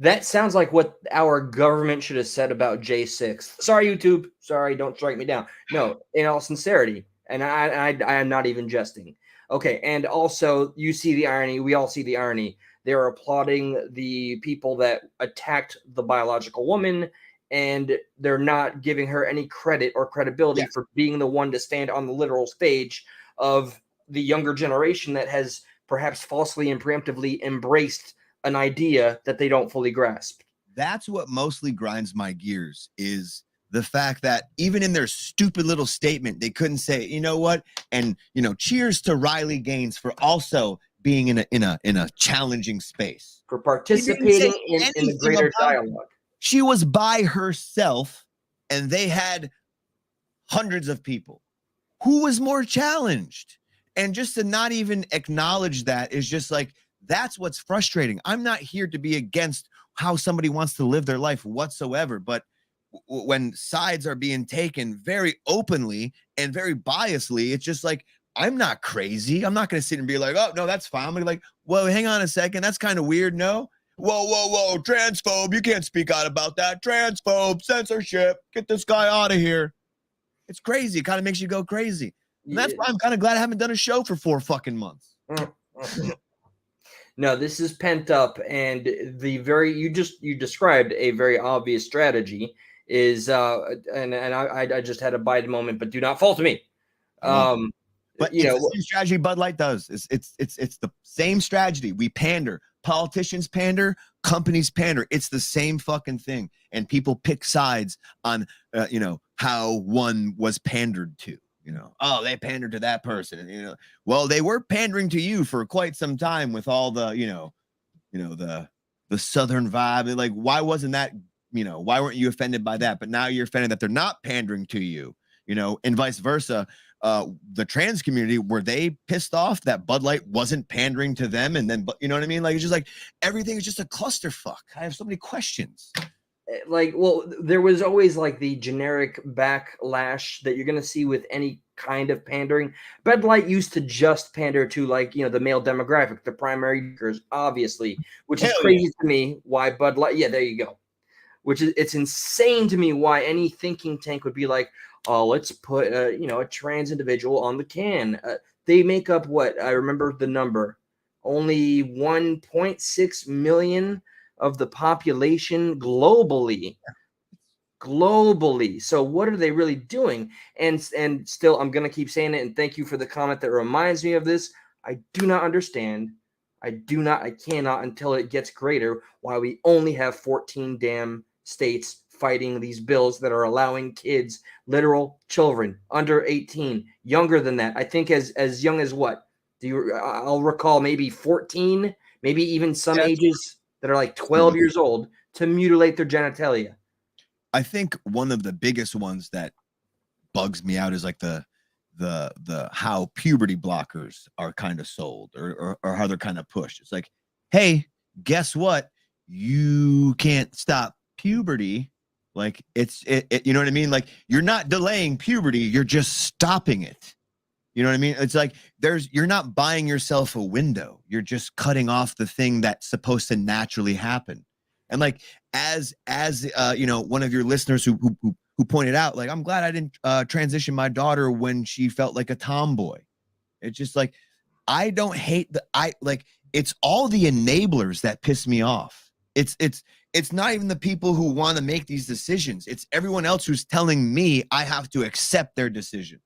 That sounds like what our government should have said about J6. Sorry, YouTube. Sorry, don't strike me down. No, in all sincerity, and I am not even jesting. Okay, and also you see the irony. We all see the irony. They're applauding the people that attacked the biological woman, and they're not giving her any credit or credibility
Yes.
for being the one to stand on the literal stage of the younger generation that has perhaps falsely and preemptively embraced an idea that they don't fully grasp.
That's what mostly grinds my gears, is the fact that even in their stupid little statement, they couldn't say, you know what, and cheers to Riley Gaines for also being in a challenging space.
For
They didn't say
participating in the
anything
greater
about it.
dialogue.
She was by herself, and they had hundreds of people. Who was more challenged? And just to not even acknowledge that is just like, that's what's frustrating. I'm not here to be against how somebody wants to live their life whatsoever, but when sides are being taken very openly and very biasly, it's just like, I'm not crazy. I'm not going to sit and be like, oh, no, that's fine. I'm going to be like, well, hang on a second. That's kind of weird. No. Whoa, transphobe. You can't speak out about that. Transphobe, censorship. Get this guy out of here. It's crazy. It kind of makes you go crazy. And that's why I'm kind of glad I haven't done a show for 4 fucking months.
No, this is pent up, and you described a very obvious strategy is and I just had a bite moment, but do not fault me.
But it's the same strategy Bud Light does. It's the same strategy. We pander. Politicians pander. Companies pander. It's the same fucking thing. And people pick sides on how one was pandered to. Oh, they pandered to that person. And, well, they were pandering to you for quite some time with all the, the Southern vibe. Like, why wasn't that, why weren't you offended by that? But now you're offended that they're not pandering to you, and vice versa. The trans community, were they pissed off that Bud Light wasn't pandering to them? And then, you know what I mean? Like, it's just like, everything is just a clusterfuck. I have so many questions.
There was always like the generic backlash that you're going to see with any kind of pandering. Bud Light used to just pander to the male demographic, the primary drinkers, obviously, which is crazy to me. Why Bud Light? Yeah, there you go. It's insane to me why any thinking tank would be like, oh, let's put a trans individual on the can. They make up what? I remember the number. Only 1.6 million of the population globally. So what are they really doing? And still, I'm going to keep saying it, and thank you for the comment that reminds me of this. I do not understand. I cannot until it gets greater why we only have 14 damn states fighting these bills that are allowing kids, literal children under 18, younger than that. I think as young as what? I'll recall maybe 14, maybe even some ages that are like 12 years old to mutilate their genitalia.
I think one of the biggest ones that bugs me out is like the how puberty blockers are kind of sold or how they're kind of pushed. It's like, hey, guess what? You can't stop puberty. Like it, you know what I mean? Like, you're not delaying puberty, you're just stopping it. You know what I mean? It's like you're not buying yourself a window. You're just cutting off the thing that's supposed to naturally happen. And like, as one of your listeners who pointed out, like, I'm glad I didn't transition my daughter when she felt like a tomboy. It's just like, I don't hate it's all the enablers that piss me off. It's not even the people who want to make these decisions. It's everyone else who's telling me I have to accept their decision.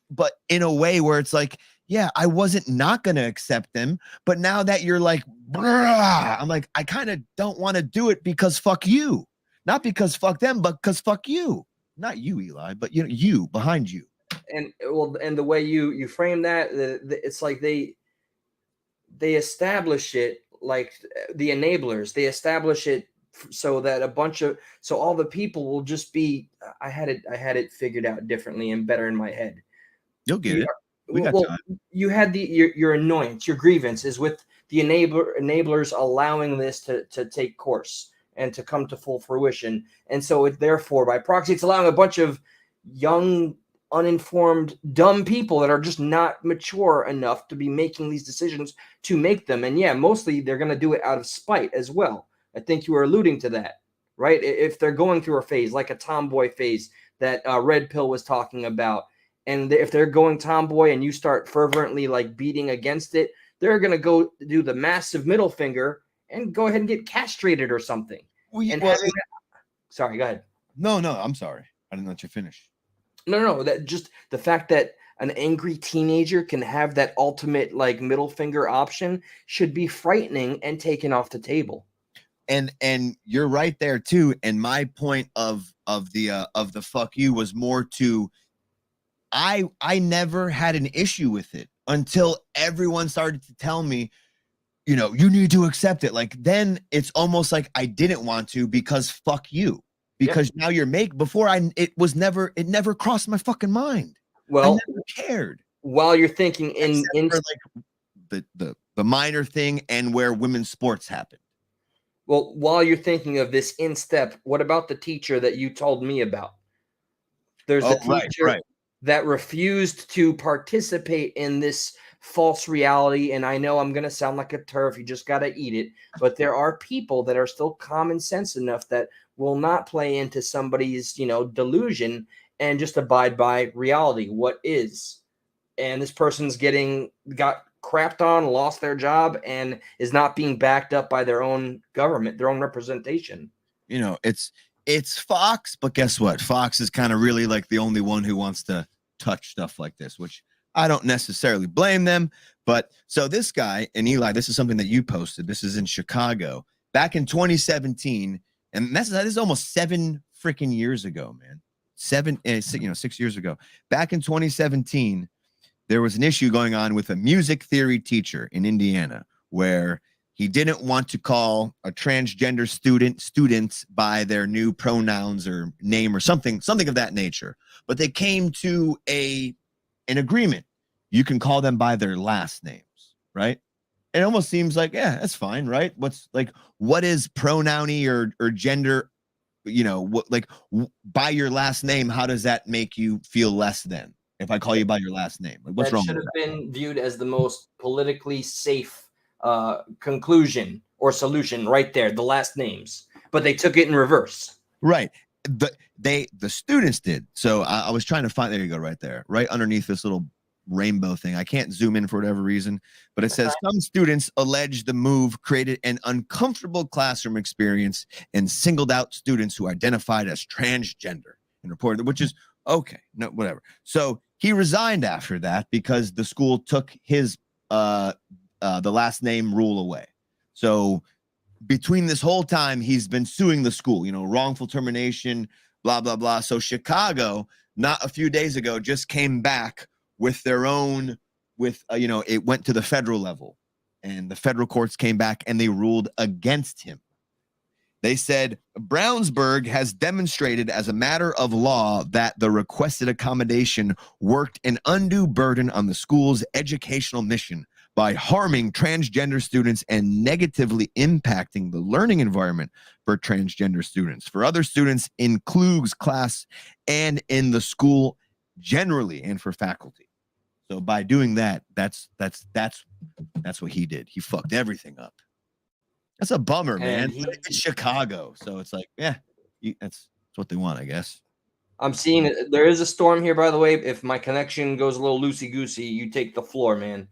But in a way where it's like, yeah, I wasn't not going to accept them. But now that you're like, I'm like, I kind of don't want to do it because fuck you. Not because fuck them, but because fuck you. Not you, Eli, but you behind you.
And the way you frame that, it's like they establish it like the enablers. They establish it so that so all the people will just be. I had it figured out differently and better in my head.
You'll get
You,
it. We got
well,
time.
you had your annoyance, your grievance is with the enablers allowing this to take course and to come to full fruition, and so it therefore by proxy it's allowing a bunch of young, uninformed, dumb people that are just not mature enough to be making these decisions to make them. And yeah, mostly they're going to do it out of spite as well. I think you were alluding to that, right? If they're going through a phase like a tomboy phase that Red Pill was talking about, and if they're going tomboy and you start fervently like beating against it, they're going to go do the massive middle finger and go ahead and get castrated or something. And sorry, go ahead.
No, I'm sorry. I didn't let you finish.
No, that just the fact that an angry teenager can have that ultimate like middle finger option should be frightening and taken off the table.
And you're right there too. And my point of the fuck you was more to I never had an issue with it until everyone started to tell me, you need to accept it. Like then it's almost like I didn't want to because fuck you. Because now you're it never crossed my fucking mind.
Well,
I never cared.
While you're thinking in
for like the minor thing and where women's sports happen.
Well, while you're thinking of this in step, what about the teacher that you told me about? There's the teacher that refused to participate in this false reality. And I know I'm going to sound like a turf. You just got to eat it. But there are people that are still common sense enough that will not play into somebody's, delusion and just abide by reality, what is. And this person's got crapped on, lost their job, and is not being backed up by their own government, their own representation.
It's Fox, but guess what? Fox is kind of really like the only one who wants to touch stuff like this, which I don't necessarily blame them. But so this guy, and Eli, this is something that you posted. This is in Chicago back in 2017. And that is almost 7 freaking years ago, man. 6 years ago. Back in 2017, there was an issue going on with a music theory teacher in Indiana where he didn't want to call a transgender students by their new pronouns or name or something of that nature. But they came to an agreement. You can call them by their last names, right? It almost seems like, yeah, that's fine, right? What is pronouny or gender, by your last name, how does that make you feel less than if I call you by your last name? Like, what's wrong with that?
That should have been viewed as the most politically safe conclusion or solution right there, the last names. But they took it in reverse.
Right. The students did. So I was trying to find, there you go, right there, right underneath this little rainbow thing. I can't zoom in for whatever reason, but it says some students allege the move created an uncomfortable classroom experience and singled out students who identified as transgender and reported, which is okay, no, whatever. So he resigned after that because the school took his the last name rule away. So between this whole time, he's been suing the school, wrongful termination, blah, blah, blah. So Chicago, not a few days ago, just came back with their own, it went to the federal level, and the federal courts came back and they ruled against him. They said Brownsburg has demonstrated as a matter of law that the requested accommodation worked an undue burden on the school's educational mission by harming transgender students and negatively impacting the learning environment for transgender students, for other students in Klug's class and in the school generally, and for faculty. So by doing that, that's what he did. He fucked everything up. That's a bummer, man. It's Chicago, so it's like, yeah, that's what they want, I guess.
I'm seeing it. There is a storm here, by the way. If my connection goes a little loosey-goosey, you take the floor, man.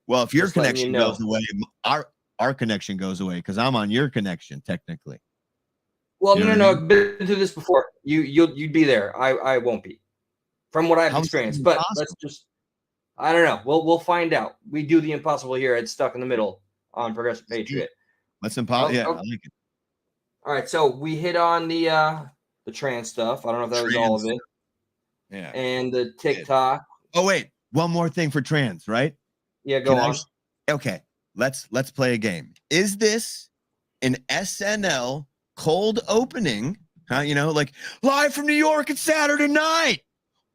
Well, if your connection goes away, our connection goes away because I'm on your connection technically.
Well, no, I've been through this before. You'd be there. I won't be, from what I've experienced. But let's just, I don't know. We'll find out. We do the impossible here at Stuck in the Middle on Progressive Patriot.
That's impossible. Yeah, I like it.
All right, so we hit on the trans stuff. I don't know if that was all of it.
Yeah.
And the TikTok.
Oh wait, one more thing for trans, right?
Yeah, go on.
Okay. let's play a game. Is this an SNL cold opening? You know, like live from New York it's Saturday night,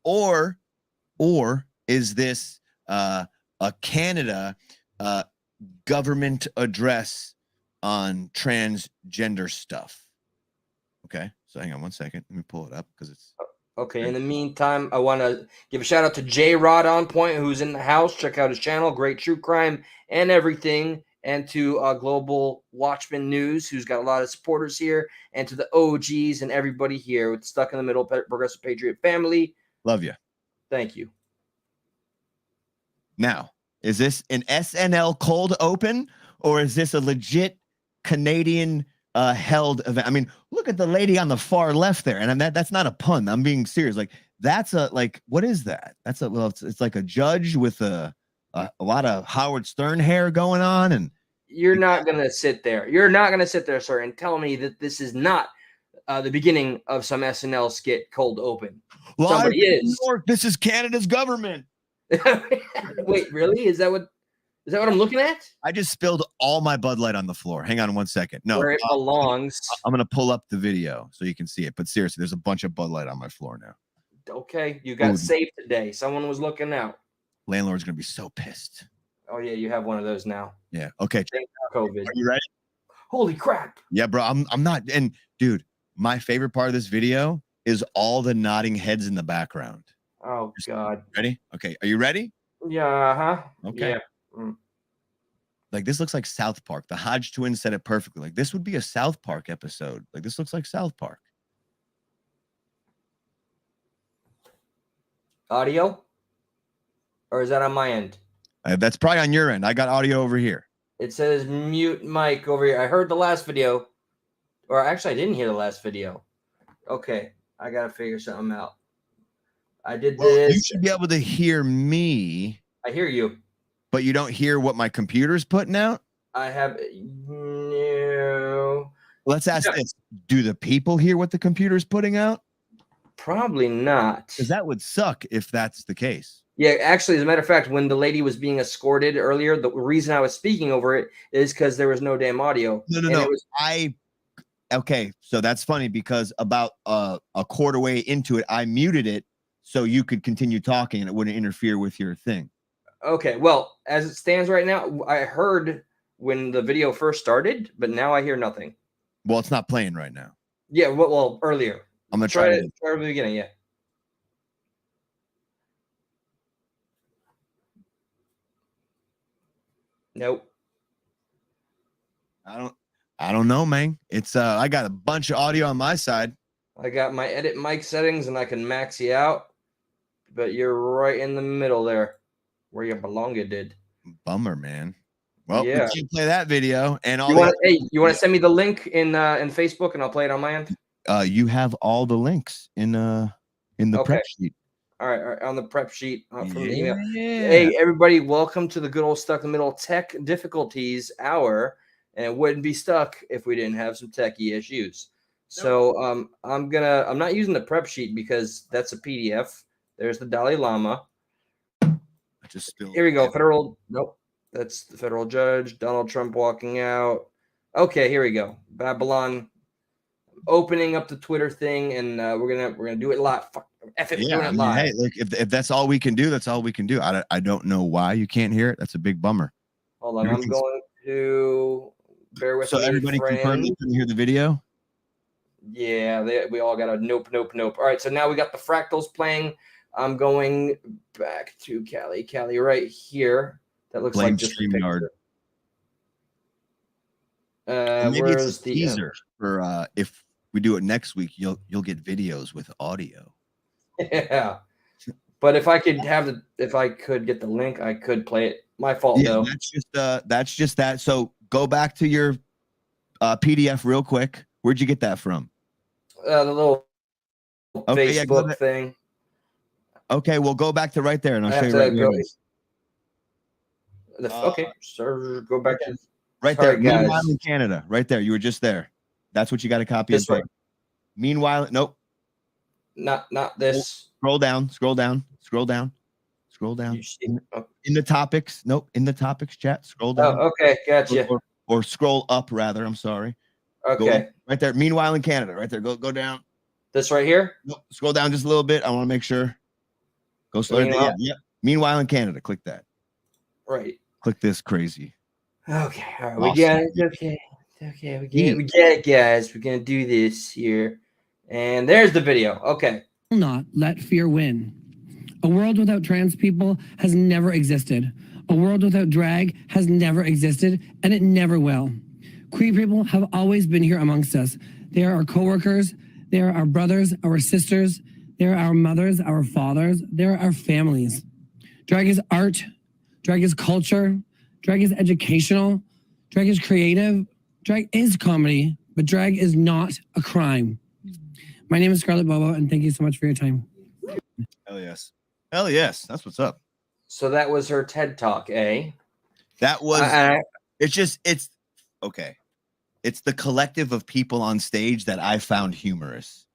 or is this a Canada government address on transgender stuff? Okay, so hang on one second. Let me pull it up because it's
okay. In the meantime, I want to give a shout out to J Rod on Point, who's in the house. Check out his channel, great true crime and everything. And to Global Watchman News, who's got a lot of supporters here, and to the OGs and everybody here with Stuck in the Middle Progressive Patriot family.
Love you.
Thank you.
Now, is this an SNL cold open, or is this a legit Canadian held event? I mean, look at the lady on the far left there, and that's not a pun. I'm being serious. Like, that's a what is that? That's a it's like a judge with a lot of Howard Stern hair going on, and
you're not gonna sit there. You're not gonna sit there, sir, and tell me that this is not the beginning of some SNL skit cold open. Somebody is.
New York, this is Canada's government.
Wait, really? Is that what I'm looking at?
I just spilled all my Bud Light on the floor. Hang on one second. No,
where it belongs.
I'm gonna pull up the video so you can see it. But seriously, there's a bunch of Bud Light on my floor now.
Okay, you got saved today. Someone was looking out.
Landlord's gonna be so pissed.
Oh yeah, you have one of those now.
Yeah. Okay.
COVID.
Are you ready?
Holy crap.
Yeah, bro. I'm not. And dude, my favorite part of this video is all the nodding heads in the background.
Oh God.
Ready? Okay. Are you ready?
Yeah.
Okay.
Yeah. Mm.
Like this looks like South Park. The Hodge twins said it perfectly. Like this would be a South Park episode. Like this looks like South Park.
Audio? Or is that on my end?
That's probably on your end. I got audio over here.
It says mute mic over here. I heard the last video. Or actually, I didn't hear the last video. Okay. I got to figure something out. I did this.
You should be able to hear me.
I hear you.
But you don't hear what my computer's putting out?
I have no.
Let's ask this. Do the people hear what the computer's putting out?
Probably not.
Because that would suck if that's the case.
Yeah, actually, as a matter of fact, when the lady was being escorted earlier, the reason I was speaking over it is because there was no damn audio.
No. Okay, so that's funny because about a quarter way into it, I muted it so you could continue talking and it wouldn't interfere with your thing.
Okay, well, as it stands right now, I heard when the video first started, but now I hear nothing.
Well, it's not playing right now.
Yeah, well, earlier.
I'm gonna try
to start at the beginning. Yeah. Nope.
I don't know, man. It's I got a bunch of audio on my side.
I got my edit mic settings and I can max you out, but you're right in the middle there where you belong. It did.
Bummer, man. Well,
yeah.
We can play that video and all.
You want to send me the link in Facebook and I'll play it on my end.
You have all the links in the prep sheet.
All right, on the prep sheet from the email. Hey, everybody, welcome to the good old Stuck in the Middle Tech Difficulties Hour. And it wouldn't be stuck if we didn't have some techie issues. So I'm not using the prep sheet because that's a PDF. There's the Dalai Lama. Here we go. Nope. That's the federal judge. Donald Trump walking out. Okay, here we go. Babylon opening up the Twitter thing, and we're gonna do it live. Fuck, F it, doing it live.
Hey, look, if that's all we can do, that's all we can do. I don't know why you can't hear it. That's a big bummer.
Hold on, I'm going to bear with me.
So everybody confirmed they couldn't hear the video?
Yeah, we all got a nope. All right, so now we got the fractals playing. I'm going back to Cali right here. That looks like just a picture.
Maybe
where's
it's a teaser for if we do it next week, you'll get videos with audio.
Yeah. But if I could get the link, I could play it. My fault though.
That's just that. So go back to your PDF real quick. Where'd you get that from?
The little Facebook thing.
Okay, we'll go back to right there, and I'll show you right here.
Okay, so go back to
right there. Meanwhile in Canada, right there. You were just there. That's what you got to copy and paste. Meanwhile, nope.
Not this.
Scroll down. Scroll down.
see, oh,
In the topics. Nope. In the topics chat. Scroll down.
okay, gotcha.
Or scroll up, rather. I'm sorry. Go up,
Okay,
right there. Meanwhile in Canada, right there. Go down.
this right here.
Nope. Scroll down just a little bit. I want to make sure. Go slower.
Meanwhile,
Yeah. Meanwhile in Canada. Click that.
right.
Click this crazy.
Okay, all right, we
Awesome.
got it. Okay, we get it, guys. We're gonna do this here, and there's the video. Okay.
Not let fear win. A world without trans people has never existed. A world without drag has never existed, and it never will. Queer people have always been here amongst us. They are our coworkers. They are our brothers, our sisters. They are our mothers, our fathers. They are our families. Drag is art. Drag is culture. Drag is educational. Drag is creative. Drag is comedy, but drag is not a crime. My name is Scarlett Bobo, and thank you so much for your time.
Hell yes. Hell yes. That's what's up.
So that was her TED Talk, eh?
That was it's okay. It's the collective of people on stage that I found humorous.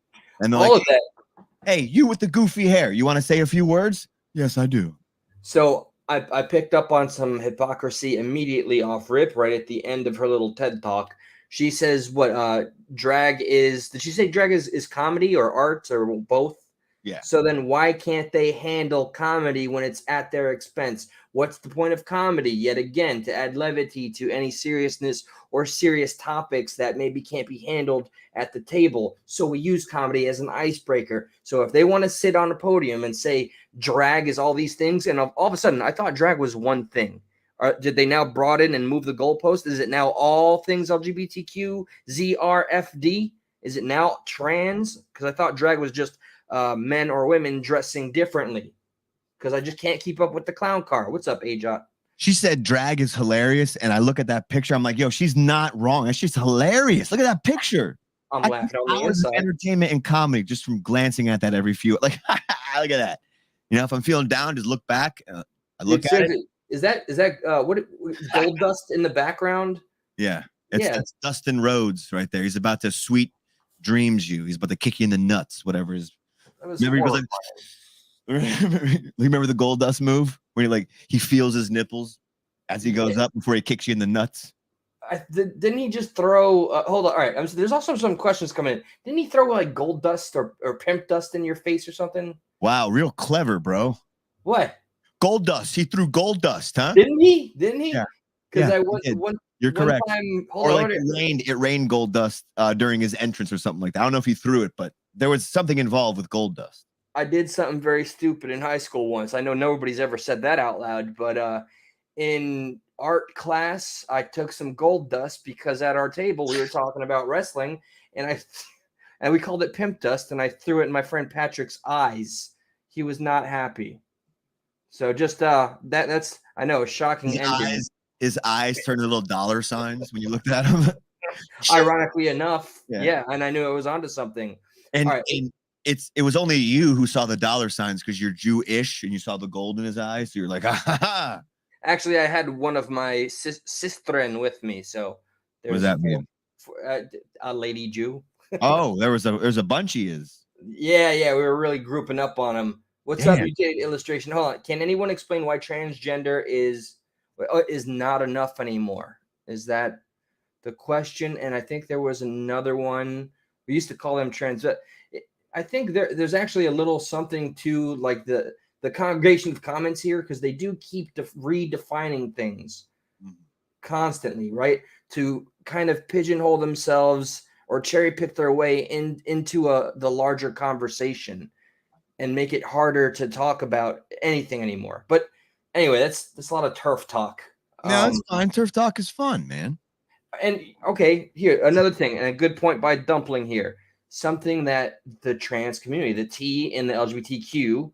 And they're
all
like,
of that.
hey, you with the goofy hair, you want to say a few words? Yes, I do.
So I picked up on some hypocrisy immediately off rip right at the end of her little TED Talk. She says what drag is. Did she say drag is comedy or art or both?
Yeah.
So then why can't they handle comedy when it's at their expense? What's the point of comedy? Yet again, to add levity to any seriousness or serious topics that maybe can't be handled at the table. So we use comedy as an icebreaker. So if they want to sit on a podium and say drag is all these things, and all of a sudden I thought drag was one thing. Did they now broaden and move the goalpost? Is it now all things LGBTQ, ZRFD? Is it now trans? Because I thought drag was just men or women dressing differently, because I just can't keep up with the clown car. What's up, Ajot?
She said drag is hilarious, and I look at that picture. I'm like, yo, she's not wrong. That's just hilarious. Look at that picture.
I'm laughing on the inside.
Entertainment and comedy just from glancing at that every few. Like, look at that. You know, if I'm feeling down, just look back. I look at it.
Is that what gold dust in the background?
Yeah, that's Dustin Rhodes right there. He's about to sweet dreams you. He's about to kick you in the nuts. Whatever is. Remember, he goes like, remember the gold dust move where he feels his nipples as he goes up before he kicks you in the nuts.
Didn't he just throw? Hold on. All right. There's also some questions coming in. Didn't he throw like gold dust or pimp dust in your face or something?
Wow, real clever, bro.
What?
Gold dust. He threw gold dust, huh?
Didn't he?
Yeah.
Because
You're correct.
Time,
or like it rained gold dust during his entrance or something like that. I don't know if he threw it, but there was something involved with gold dust.
I did something very stupid in high school once. I know nobody's ever said that out loud, but in art class, I took some gold dust because at our table we were talking about wrestling, and we called it pimp dust, and I threw it in my friend Patrick's eyes. He was not happy. So just that's I know a shocking ending.
His eyes turned into little dollar signs when you looked at him.
Ironically enough, yeah, and I knew it was onto something.
And, all right. It was only you who saw the dollar signs because you're Jewish and you saw the gold in his eyes. So you're like, ha.
Actually, I had one of my sistren with me. So
what does that mean?
A lady Jew.
Oh, there's a bunch he is.
Yeah. We were really grouping up on him. What's up, you did illustration? Hold on. Can anyone explain why transgender is not enough anymore? Is that the question? And I think there was another one. We used to call them trans. I think there's actually a little something to like the congregation of comments here, because they do keep redefining things constantly, right? To kind of pigeonhole themselves or cherry pick their way into the larger conversation and make it harder to talk about anything anymore. But anyway, that's a lot of turf talk.
No, it's fine. Turf talk is fun, man.
And okay, here, another thing, and a good point by Dumpling here. Something that the trans community, the T and the LGBTQ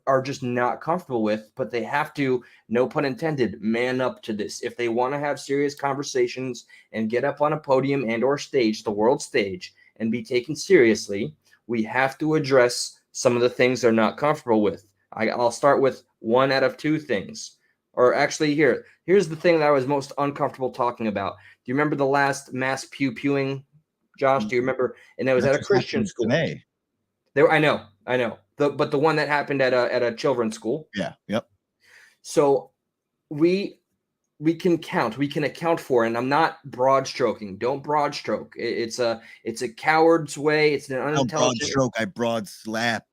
are just not comfortable with, but they have to, no pun intended, man up to this. If they want to have serious conversations and get up on a podium and or stage, the world stage, and be taken seriously, we have to address some of the things they're not comfortable with. I'll start with one out of two things. Or actually, here's the thing that I was most uncomfortable talking about. Do you remember the last mass pew-pewing, Josh? Do you remember? And it was at a Christian school.
Today.
There, I know. But the one that happened at a children's school.
Yeah. Yep.
So we we can count, we can account for, and I'm not broad stroking. Don't broad stroke. It's a coward's way. It's an
I don't broad
unintelligent.
stroke. I broad slap.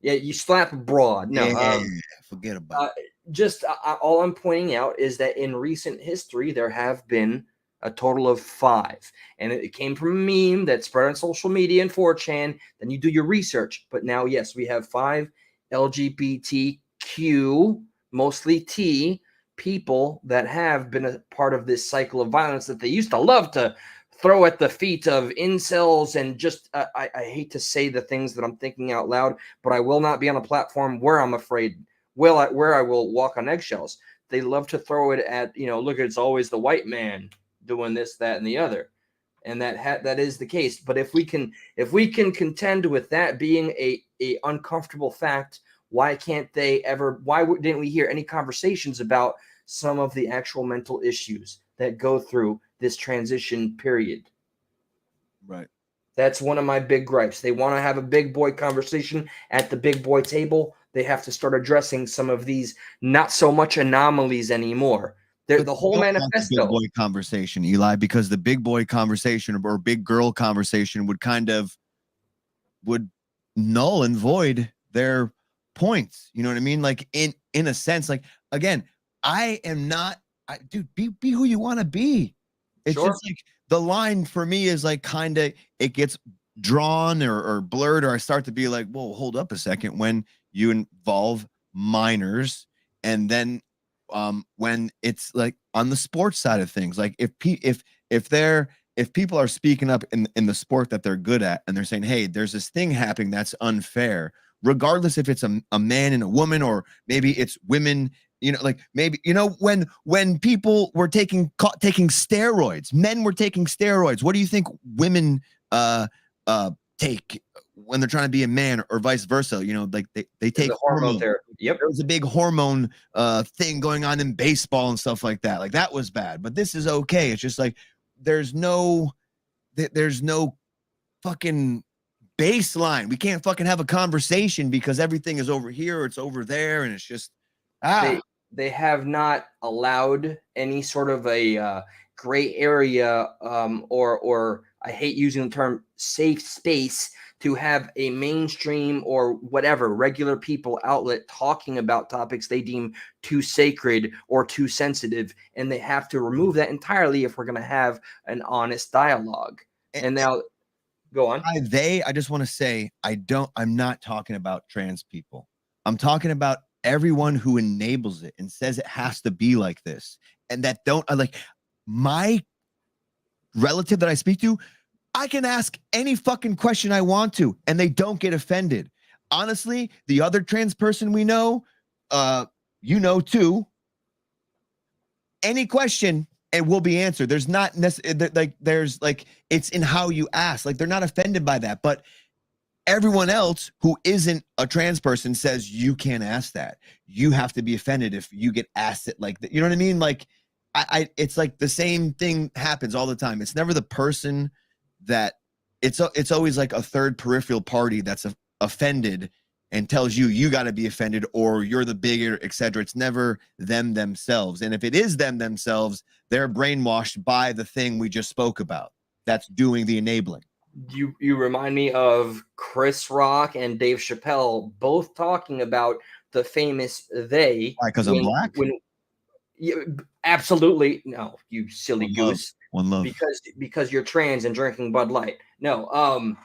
Yeah, you slap broad. No,
Yeah. Forget about
uh, just all I'm pointing out is that in recent history there have been a total of 5, and it came from a meme that spread on social media and 4chan. Then you do your research, but now yes, we have 5 LGBTQ, mostly T, people that have been a part of this cycle of violence that they used to love to throw at the feet of incels and just I hate to say the things that I'm thinking out loud, but I will not be on a platform where I'm afraid where I will walk on eggshells. They love to throw it at, look, it's always the white man doing this, that, and the other, and that is the case. But if we can contend with that being a uncomfortable fact, why can't they ever? Why didn't we hear any conversations about some of the actual mental issues that go through this transition period?
right.
That's one of my big gripes. They want to have a big boy conversation at the big boy table. They have to start addressing some of these not so much anomalies anymore.
But
The
you
whole
don't want the big
manifesto.
boy conversation, Eli, because the big boy conversation or big girl conversation would null and void their points. You know what I mean? Like in a sense, like again, I am not dude, be who you want to be. It's
Sure.
just like the line for me is like kind of it gets drawn or blurred, or I start to be like, whoa, hold up a second, when you involve minors, and then when it's like on the sports side of things, like if people are speaking up in the sport that they're good at, and they're saying, hey, there's this thing happening that's unfair, regardless if it's a man and a woman, or maybe it's women, like maybe, when people were taking steroids, men were taking steroids, what do you think women take when they're trying to be a man, or vice versa? Like they take
The hormone
hormones.
therapy. Yep.
There was a big hormone thing going on in baseball and stuff like that. Like that was bad, but this is okay. It's just like there's no fucking baseline. We can't fucking have a conversation because everything is over here, or it's over there, and it's just
They have not allowed any sort of a gray area, or I hate using the term safe space, to have a mainstream or whatever regular people outlet talking about topics they deem too sacred or too sensitive, and they have to remove that entirely if we're going to have an honest dialogue. And now, go on.
I just want to say, I'm not talking about trans people. I'm talking about everyone who enables it and says it has to be like this, and that don't like my relative that I speak to. I can ask any fucking question I want to, and they don't get offended. Honestly, the other trans person we know, too, any question, it will be answered. There's not necessarily there's it's in how you ask. Like they're not offended by that, but everyone else who isn't a trans person says you can't ask that. You have to be offended if you get asked it like that. You know what I mean? Like it's like the same thing happens all the time. It's never the person that it's always like a third peripheral party that's offended and tells you got to be offended, or you're the bigger, etc. It's never them themselves. And if it is them themselves, they're brainwashed by the thing we just spoke about. That's doing the enabling.
You remind me of Chris Rock and Dave Chappelle both talking about the famous they.
Why? Because I'm black?
Absolutely. No, you silly goose.
One love.
Because you're trans and drinking Bud Light. No,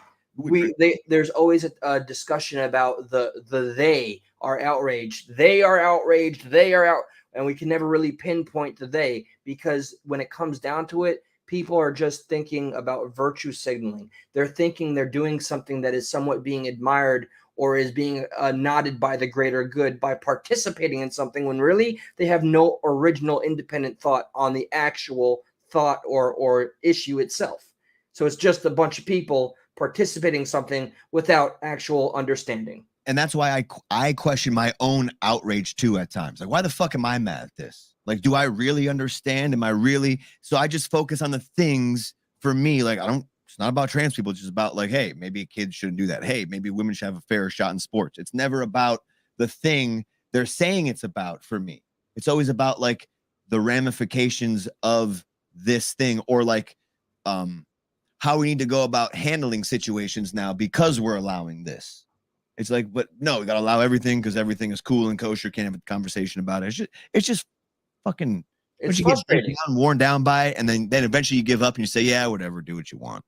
there's always a discussion about the they are outraged. They are outraged. They are out, and we can never really pinpoint the they, because when it comes down to it, people are just thinking about virtue signaling. They're thinking they're doing something that is somewhat being admired or is being nodded by the greater good by participating in something, when really they have no original independent thought on the actual thought or issue itself. So it's just a bunch of people participating in something without actual understanding.
And that's why I question my own outrage too at times. Like, why the fuck am I mad at this? Like, do I really understand? Am I really? So I just focus on the things for me. Like, I don't It's not about trans people. It's just about like, hey, maybe kids shouldn't do that. Hey, maybe women should have a fair shot in sports. It's never about the thing they're saying it's about for me. It's always about like the ramifications of this thing, or like how we need to go about handling situations now because we're allowing this. It's like, but no, we got to allow everything because everything is cool and kosher. Can't have a conversation about it. It's just fucking.
It's
You get
frustrating.
worn down by it, and then eventually you give up and you say, yeah, whatever, do what you want.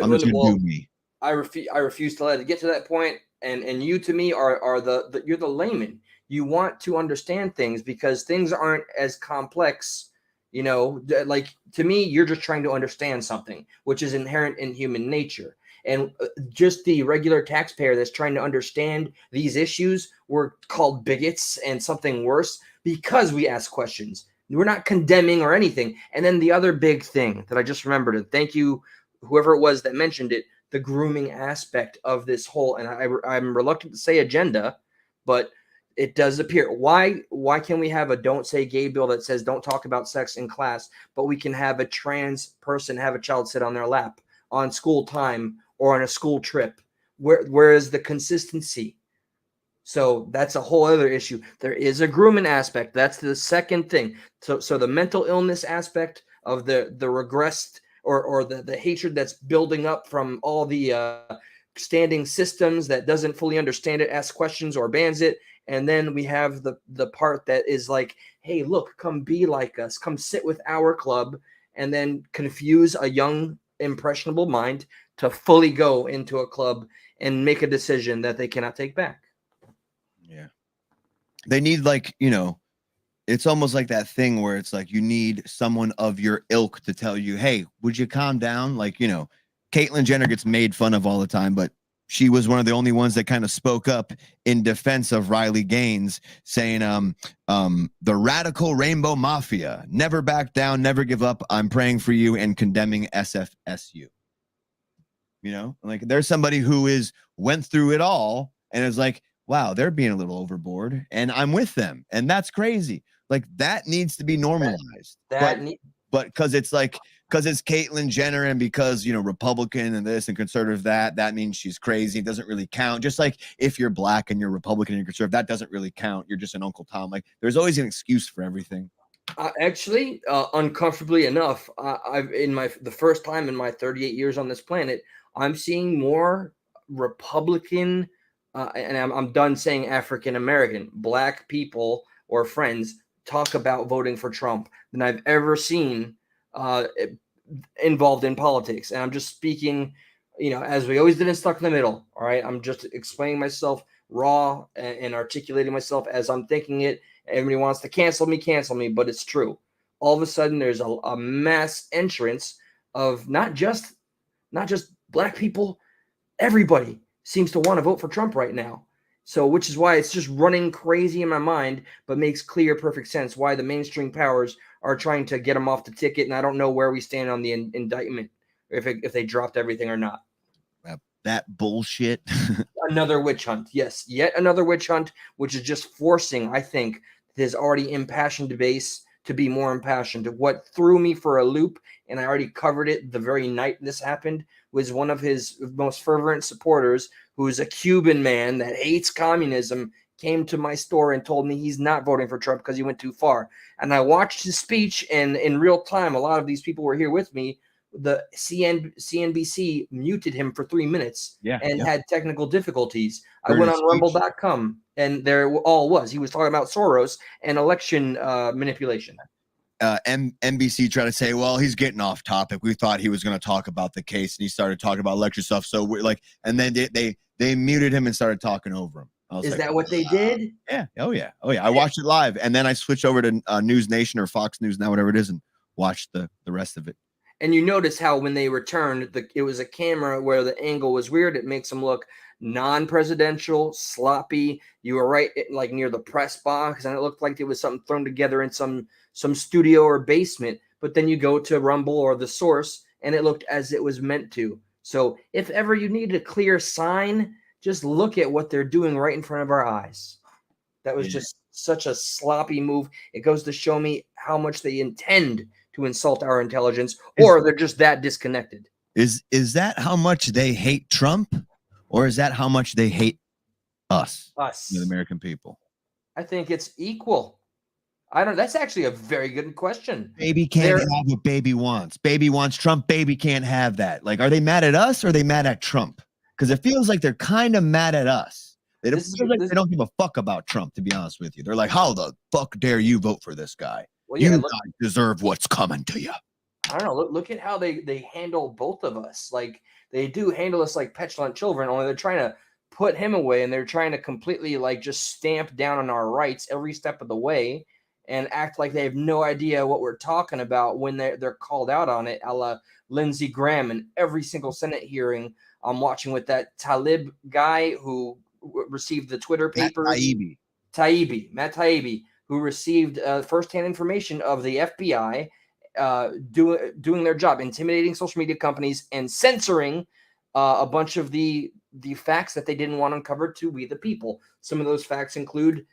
I'm just gonna do me.
I refuse to let it get to that point. And you to me are the you're the layman. You want to understand things because things aren't as complex. You know, like to me, you're just trying to understand something, which is inherent in human nature. And just the regular taxpayer that's trying to understand these issues, we're called bigots and something worse because we ask questions. We're not condemning or anything. And then the other big thing that I just remembered, and thank you, whoever it was that mentioned it, the grooming aspect of this whole, and I'm reluctant to say agenda, but it does appear. Why can we have a don't say gay bill that says don't talk about sex in class, but we can have a trans person have a child sit on their lap on school time or on a school trip? Where is the consistency? So that's a whole other issue. There is a grooming aspect. That's the second thing. So the mental illness aspect of the regressed or the hatred that's building up from all the standing systems that doesn't fully understand it, asks questions or bans it. And then we have the part that is like, hey, look, come be like us, come sit with our club, and then confuse a young, impressionable mind to fully go into a club and make a decision that they cannot take back.
Yeah. They need like, it's almost like that thing where it's like you need someone of your ilk to tell you, hey, would you calm down? Like, Caitlyn Jenner gets made fun of all the time, but she was one of the only ones that kind of spoke up in defense of Riley Gaines, saying, the radical rainbow mafia, never back down, never give up. I'm praying for you, and condemning SFSU. Like there's somebody who went through it all and is like, wow, they're being a little overboard, and I'm with them, and that's crazy. Like that needs to be normalized. But because it's Caitlyn Jenner, and because Republican and this and conservative that means she's crazy. It doesn't really count. Just like if you're black and you're Republican and you're conservative, that doesn't really count. You're just an Uncle Tom. Like there's always an excuse for everything.
Actually, uncomfortably enough, I've the first time in my 38 years on this planet, I'm seeing more Republican. And I'm done saying African American, black people or friends talk about voting for Trump than I've ever seen involved in politics. And I'm just speaking, as we always did in Stuck in the Middle. All right. I'm just explaining myself raw and articulating myself as I'm thinking it. Everybody wants to cancel me, but it's true. All of a sudden, there's a mass entrance of not just black people, everybody seems to want to vote for Trump right now. So, which is why it's just running crazy in my mind, but makes perfect sense why the mainstream powers are trying to get him off the ticket. And I don't know where we stand on the indictment, if they dropped everything or not.
That bullshit.
Another witch hunt. Yes, yet another witch hunt, which is just forcing, I think, his already impassioned base to be more impassioned. What threw me for a loop, and I already covered it the very night this happened, was one of his most fervent supporters, who is a Cuban man that hates communism, came to my store and told me he's not voting for Trump because he went too far. And I watched his speech, and in real time, a lot of these people were here with me. The CNBC muted him for 3 minutes and had technical difficulties. I went on rumble.com, and there all was. He was talking about Soros and election manipulation.
NBC tried to say, well, he's getting off topic. We thought he was going to talk about the case, and he started talking about election stuff. So we're like, and then they muted him and started talking over him.
Is that what they did?
Yeah. Oh yeah. I watched it live, and then I switched over to News Nation or Fox News now, whatever it is, and watched the rest of it.
And you notice how when they returned, it was a camera where the angle was weird. It makes them look non-presidential, sloppy. You were right, like near the press box, and it looked like it was something thrown together in some studio or basement. But then you go to Rumble or the source, and it looked as it was meant to. So if ever you need a clear sign, just look at what they're doing right in front of our eyes. That was just such a sloppy move. It goes to show me how much they intend to insult our intelligence, or they're just that disconnected.
Is that how much they hate Trump, or is that how much they hate us,
Us.
the American people?
I think it's equal. I don't. That's actually a very good question.
Baby can't have what baby wants. Baby wants Trump. Baby can't have that. Like, are they mad at us or are they mad at Trump? Because it feels like they're kind of mad at us. They don't give a fuck about Trump, to be honest with you. They're like, how the fuck dare you vote for this guy?
Well, yeah,
you guys deserve what's coming to you.
I don't know. Look at how they handle both of us. Like, they do handle us like petulant children, only they're trying to put him away, and they're trying to completely like just stamp down on our rights every step of the way and act like they have no idea what we're talking about when they're called out on it, a la Lindsey Graham in every single Senate hearing I'm watching with that Talib guy who received the Twitter papers. Matt Taibbi, who received firsthand information of the FBI doing their job, intimidating social media companies and censoring a bunch of the facts that they didn't want uncovered to we the people. Some of those facts include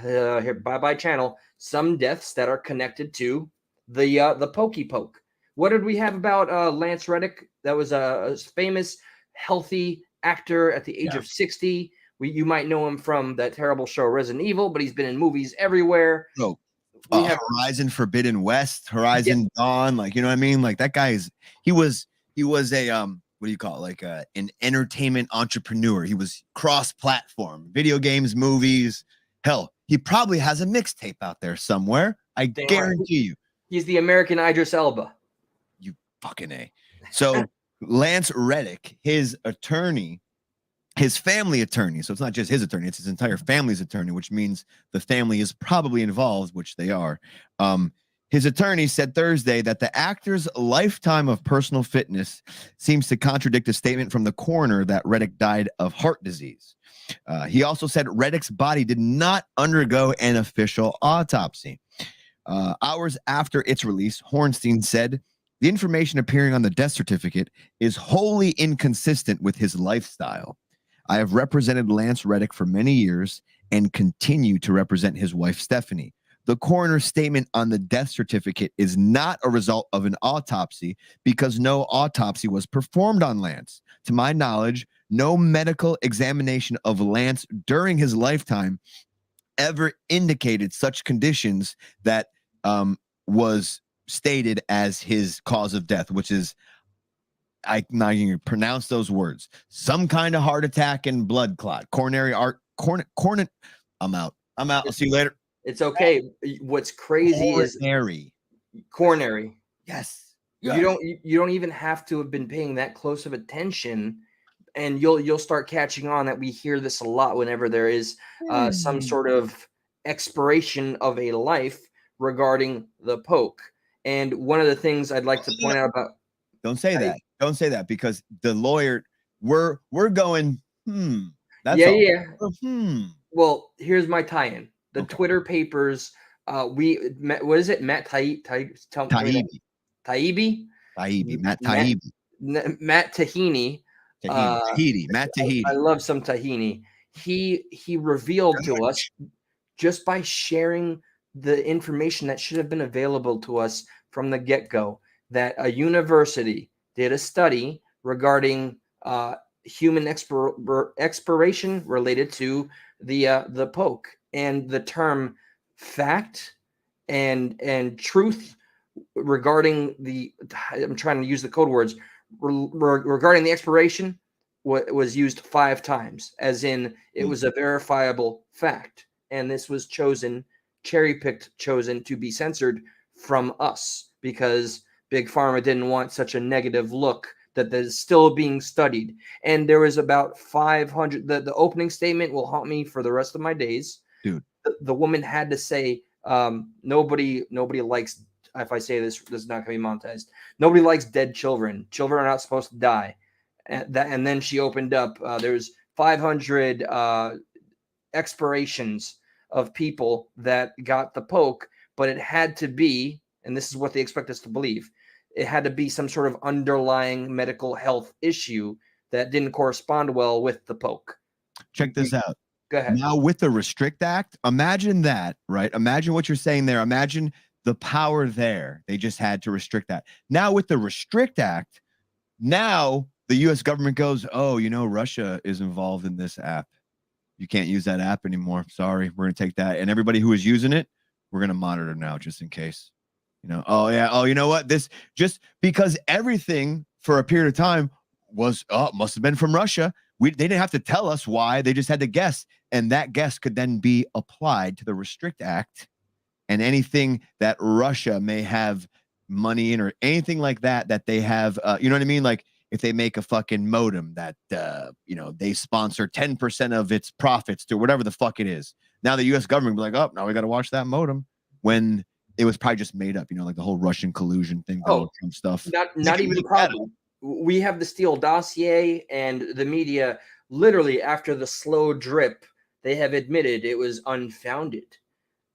here, bye channel, some deaths that are connected to the pokey poke. What did we have about Lance Reddick? That was a famous, healthy actor at the age of 60. You might know him from that terrible show Resident Evil, but he's been in movies everywhere.
We have Horizon Forbidden West, Horizon Dawn, like, you know what I mean? Like, that guy he was a what do you call it? Like an entertainment entrepreneur. He was cross-platform, video games, movies. Hell, he probably has a mixtape out there somewhere. I guarantee you.
He's the American Idris Elba.
You fucking A. So Lance Reddick, his attorney, his family attorney, so it's not just his attorney, it's his entire family's attorney, which means the family is probably involved, which they are. His attorney said Thursday that the actor's lifetime of personal fitness seems to contradict a statement from the coroner that Reddick died of heart disease. He also said Reddick's body did not undergo an official autopsy. Hours after its release, Hornstein said, the information appearing on the death certificate is wholly inconsistent with his lifestyle. I have represented Lance Reddick for many years and continue to represent his wife, Stephanie. The coroner's statement on the death certificate is not a result of an autopsy because no autopsy was performed on Lance. To my knowledge, no medical examination of Lance during his lifetime ever indicated such conditions that was stated as his cause of death, which is, I'm not going to pronounce those words, some kind of heart attack and blood clot, coronary art, I'm out. I'll see you later.
It's okay. What's crazy is coronary.
Yes.
You don't even have to have been paying that close of attention, and you'll start catching on that we hear this a lot whenever there is some sort of expiration of a life regarding the poke. And one of the things I'd like to point out about
don't say that because the lawyer we're going that's
Well, here's my tie-in. The Twitter papers, what is it? Matt Taibbi? Matt Tahini.
Matt Tahini.
I love some tahini. He revealed to us, just by sharing the information that should have been available to us from the get-go, that a university did a study regarding human expiration related to the poke, and the term fact and truth regarding I'm trying to use the code words regarding the expiration was used 5 times, as in it was a verifiable fact, and this was chosen to be censored from us because Big Pharma didn't want such a negative look that is still being studied. And there was about 500. The opening statement will haunt me for the rest of my days.
Dude,
the woman had to say, nobody likes, if I say this is not going to be monetized, nobody likes dead children. Children are not supposed to die. And then she opened up, there's 500 expirations of people that got the poke, but it had to be, and this is what they expect us to believe, it had to be some sort of underlying medical health issue that didn't correspond well with the poke.
Check this out.
Go ahead.
Now with the Restrict Act, imagine that, right? Imagine what you're saying there. Imagine the power there. They just had to restrict that. Now with the Restrict Act, Now the U.S. government goes, oh, you know, Russia is involved in this app. You can't use that app anymore. Sorry, we're going to take that. And everybody who is using it, we're going to monitor now just in case. You know, oh, yeah. Oh, you know what? This just because everything for a period of time was, must have been from Russia. They didn't have to tell us why. They just had to guess. And that guess could then be applied to the Restrict Act and anything that Russia may have money in or anything like that they have, you know what I mean? Like if they make a fucking modem that, you know, they sponsor 10% of its profits to whatever the fuck it is. Now the U.S. government will be like, oh, now we got to watch that modem when it was probably just made up, you know, like the whole Russian collusion thing, Donald Trump stuff.
Not even probably. We have the Steele dossier and the media literally after the slow drip, they have admitted it was unfounded.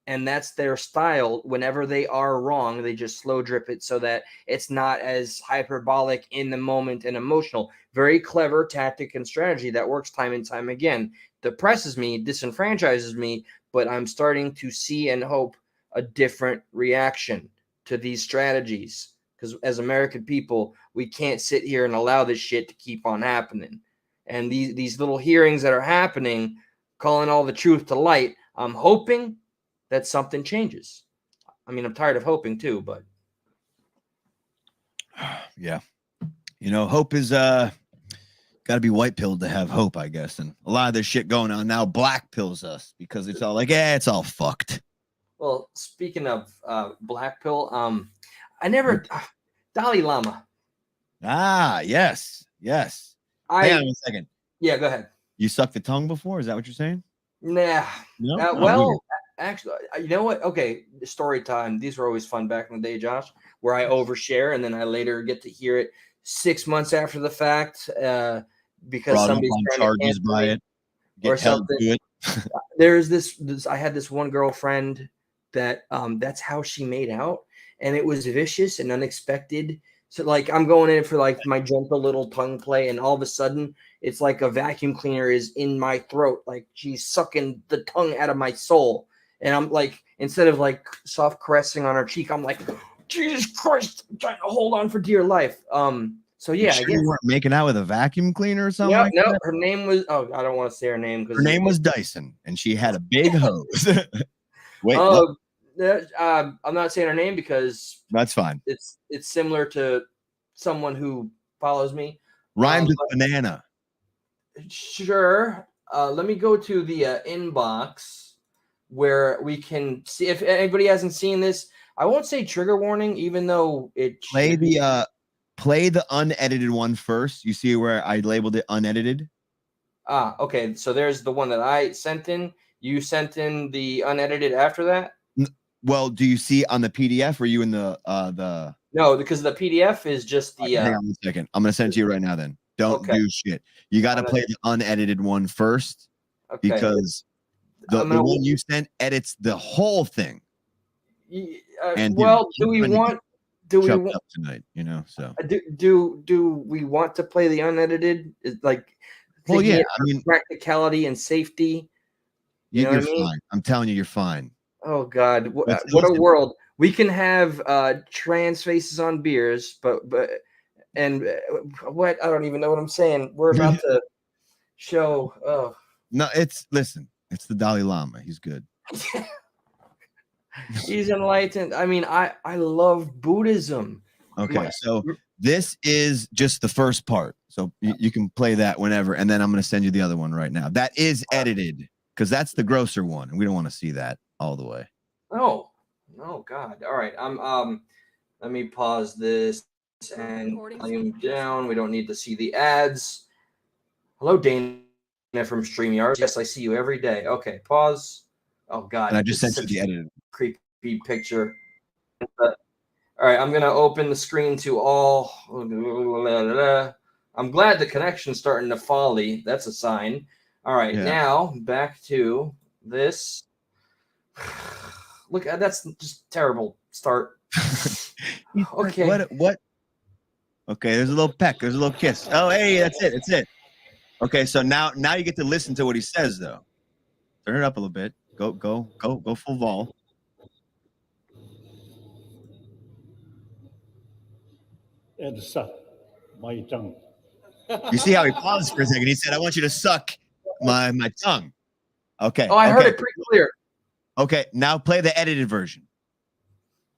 And that's their style. Whenever they are wrong, they just slow drip it so that it's not as hyperbolic in the moment and emotional. Very clever tactic and strategy that works time and time again. Depresses me, disenfranchises me, but I'm starting to see and hope a different reaction to these strategies. Because as American people, we can't sit here and allow this shit to keep on happening. And these little hearings that are happening, calling all the truth to light, I'm hoping that something changes. I mean, I'm tired of hoping too, but
yeah, you know, hope is got to be white pilled to have hope, I guess. And a lot of this shit going on now black pills us because it's all like, it's all fucked.
Well, speaking of black pill, I never Dalai Lama.
Yes. Hang on a second.
Yeah, go ahead.
You sucked the tongue before? Is that what you're saying?
Nah.
No?
Well, actually, you know what? Okay, story time. These were always fun back in the day, Josh, where I overshare and then I later get to hear it 6 months after the fact because somebody's trying
charges by it,
or something. There's this. I had this one girlfriend that that's how she made out, and it was vicious and unexpected. So like I'm going in for like my gentle little tongue play, and all of a sudden it's like a vacuum cleaner is in my throat, like she's sucking the tongue out of my soul. And I'm like, instead of like soft caressing on her cheek, I'm like, Jesus Christ, I'm trying to hold on for dear life. So yeah,
sure I guess you weren't making out with a vacuum cleaner or something. Like
no,
that?
Her name was I don't want to say her name because
her name was Dyson, and she had a big hose. Wait,
I'm not saying her name because
that's fine.
It's similar to someone who follows me.
Rhymes with banana.
Sure. Let me go to the inbox where we can see if anybody hasn't seen this. I won't say trigger warning, even though it
play the unedited one first. You see where I labeled it unedited?
Okay. So there's the one that I sent in. You sent in the unedited after that?
Well, do you see on the PDF? Or are you in the
No, because the PDF is just the
hang on a second. I'm gonna send it to you right now then. Don't do shit. You gotta play the unedited one first. Okay. Because the one you sent edits the whole thing.
And well, do we want
tonight, you know? So
do we want to play the unedited? Like,
well, yeah, I mean
practicality and safety.
You're fine. I'm telling you, you're fine.
Oh God, what a world! We can have trans faces on beers, but and what I don't even know what I'm saying. We're about to show. Oh
no, it's the Dalai Lama. He's good.
He's enlightened. I mean, I love Buddhism.
Okay, so this is just the first part. So you can play that whenever, and then I'm going to send you the other one right now. That is edited because that's the grosser one, and we don't want to see that all the way.
Oh God! All right, let me pause this and volume down. We don't need to see the ads. Hello, Dana from StreamYard. Yes, I see you every day. Okay, pause. Oh God!
And I just sent you the edited
creepy picture. All right, I'm gonna open the screen to all. I'm glad the connection's starting to folly. That's a sign. All right, now back to this. Look, that's just terrible start. Okay.
What? Okay, there's a little peck. There's a little kiss. Oh, hey, that's it. That's it. Okay, so now you get to listen to what he says, though. Turn it up a little bit. Go full vol.
my tongue.
You see how he paused for a second? He said, "I want you to suck my tongue." Okay.
Oh, I heard
okay.
it pretty clear.
Okay. Now play the edited version,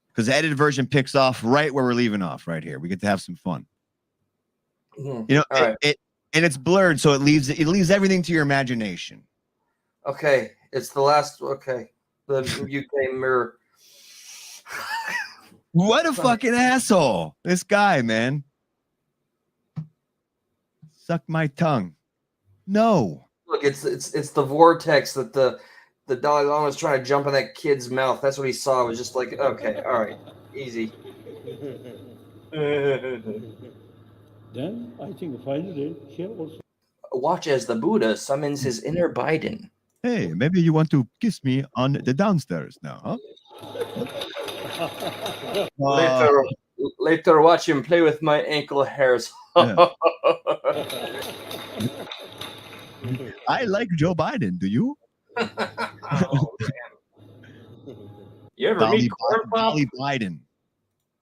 because the edited version picks off right where we're leaving off. Right here, we get to have some fun.
Mhm.
You know,
All right.
and it's blurred, so it leaves everything to your imagination.
Okay, it's the last. Okay, the UK mirror.
What a fucking asshole! This guy, man. Suck my tongue. No.
Look, it's the vortex that the Dalai Lama was trying to jump in that kid's mouth. That's what he saw. It was just like, okay, all right, easy.
Then I think finally here also.
Watch as the Buddha summons his inner Biden.
Hey, maybe you want to kiss me on the downstairs now, huh?
Later, watch him play with my ankle hairs.
Yeah. I like Joe Biden. Do you?
Oh, you ever
Dolly,
meet Corn Pop?
Dolly Biden.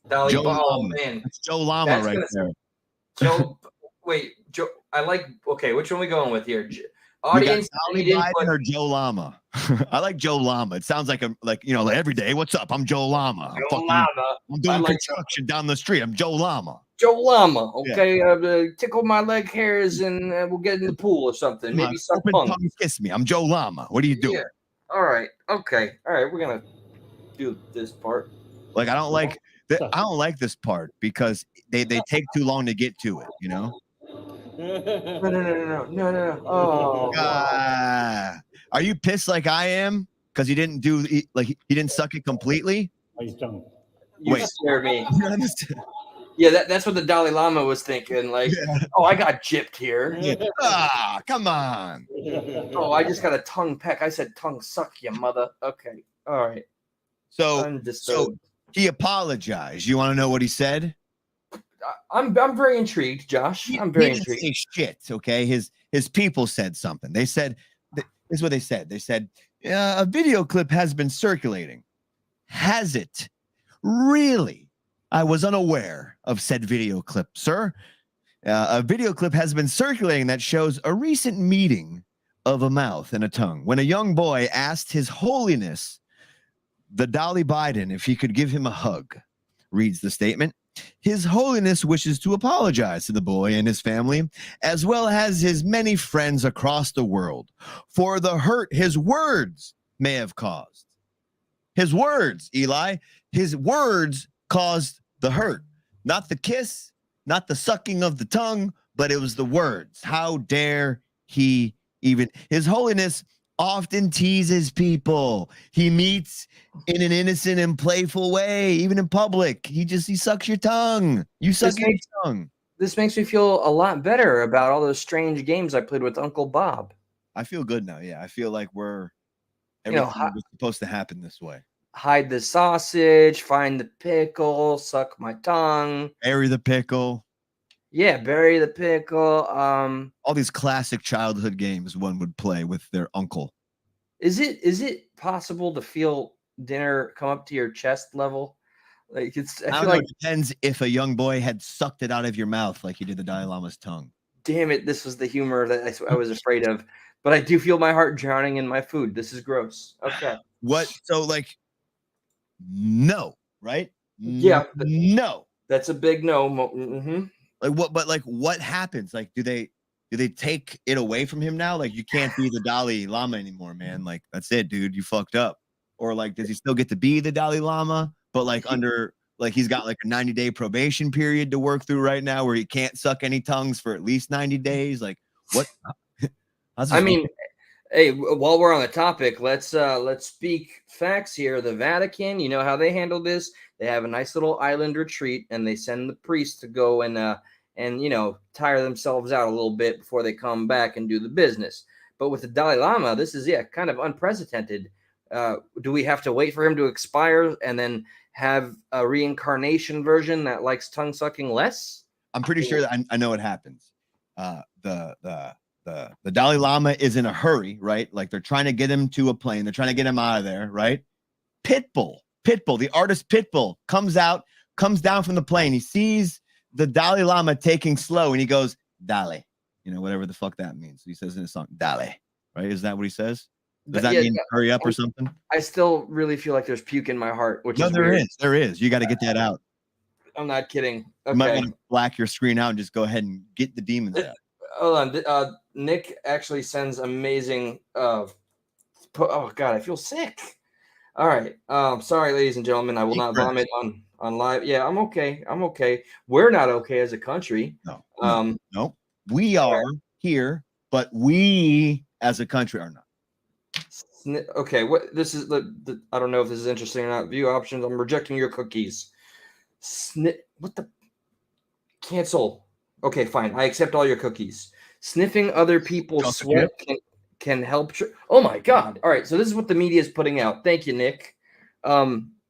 Dolly
Joe
Biden. Oh
Lama.
man,
That's Joe Lama
That's
right
gonna-
there.
Joe. Wait, Joe. I like. Okay, which one are we going with here?
We got
Audience,
Dolly Biden or Joe Lama? I like Joe Lama. It sounds like like every day. What's up? I'm Joe Lama. I'm doing
like
construction down the street. I'm Joe Lama.
Joe Lama. Okay, tickle my leg hairs and we'll get in the pool or something.
Come
Maybe
on,
suck
open
punk.
tongue kiss me. I'm Joe Lama. What are you doing?
Yeah. All right. Okay. All right. We're gonna do this part.
Like I don't like this part because they take too long to get to it. You know.
No. Oh.
Are you pissed like I am? Because he didn't he didn't suck it completely.
My tongue.
You
Wait.
scare me.
You understand?
Yeah, that's what the Dalai Lama was thinking. Like, oh, I got gypped here.
Come on.
Oh, I just got a tongue peck. I said tongue suck, you mother. Okay. All right.
So he apologized. You want to know what he said?
I'm very intrigued, Josh. I'm very intrigued.
Say shit. Okay. His people said something. They said, this is what they said. They said, a video clip has been circulating. Has it? Really? I was unaware of said video clip, sir. A video clip has been circulating that shows a recent meeting of a mouth and a tongue when a young boy asked His Holiness, the Dalai Biden, if he could give him a hug. Reads the statement. His Holiness wishes to apologize to the boy and his family, as well as his many friends across the world, for the hurt his words may have caused. His words, Eli, his words caused the hurt, not the kiss, not the sucking of the tongue, but it was the words. How dare he even? His Holiness often teases people he meets in an innocent and playful way, even in public. He sucks your tongue. You suck your tongue.
This makes me feel a lot better about all those strange games I played with Uncle Bob.
I feel good now. Yeah, I feel like everything was supposed to happen this way.
Hide the sausage, find the pickle, suck my tongue,
bury the pickle.
Yeah, bury the pickle.
All these classic childhood games one would play with their uncle.
Is it possible to feel dinner come up to your chest level? Like I feel like
it depends if a young boy had sucked it out of your mouth like he did the Dalai Lama's tongue.
Damn it, this was the humor that I was afraid of. But I do feel my heart drowning in my food. This is gross. Okay.
What? So no, right?
Yeah.
No.
That's a big no. Mm-hmm.
What happens? Like, do they take it away from him now? Like, you can't be the Dalai Lama anymore, man. Like, that's it, dude. You fucked up. Or does he still get to be the Dalai Lama? But he's got a 90-day probation period to work through right now where he can't suck any tongues for at least 90 days. Like, what?
Hey, while we're on the topic, let's speak facts here. The Vatican, you know how they handle this? They have a nice little island retreat, and they send the priests to go and tire themselves out a little bit before they come back and do the business. But with the Dalai Lama, this is kind of unprecedented. Do we have to wait for him to expire and then have a reincarnation version that likes tongue sucking less?
I'm pretty sure that I know what happens. The Dalai Lama is in a hurry, right? Like they're trying to get him to a plane. They're trying to get him out of there, right? Pitbull, the artist Pitbull comes down from the plane. He sees the Dalai Lama taking slow, and he goes, Dale, whatever the fuck that means. He says in the song, Dale, right? Is that what he says? Does that mean hurry up or something?
I still really feel like there's puke in my heart, which
no,
is
there
weird.
There is. You got to get that out.
I'm not kidding. Okay.
You might want to black your screen out and just go ahead and get the demons out.
Hold on. Nick actually sends amazing. Oh God, I feel sick. All right. Sorry, ladies and gentlemen. I will not vomit on live. Yeah, I'm okay. We're not okay as a country.
No. We are here, but we as a country are not.
Okay. What this is the I don't know if this is interesting or not. View options. I'm rejecting your cookies. What the? Cancel. Okay, fine. I accept all your cookies. Sniffing other people's sweat can help. Oh my God. All right. So this is what the media is putting out. Thank you, Nick.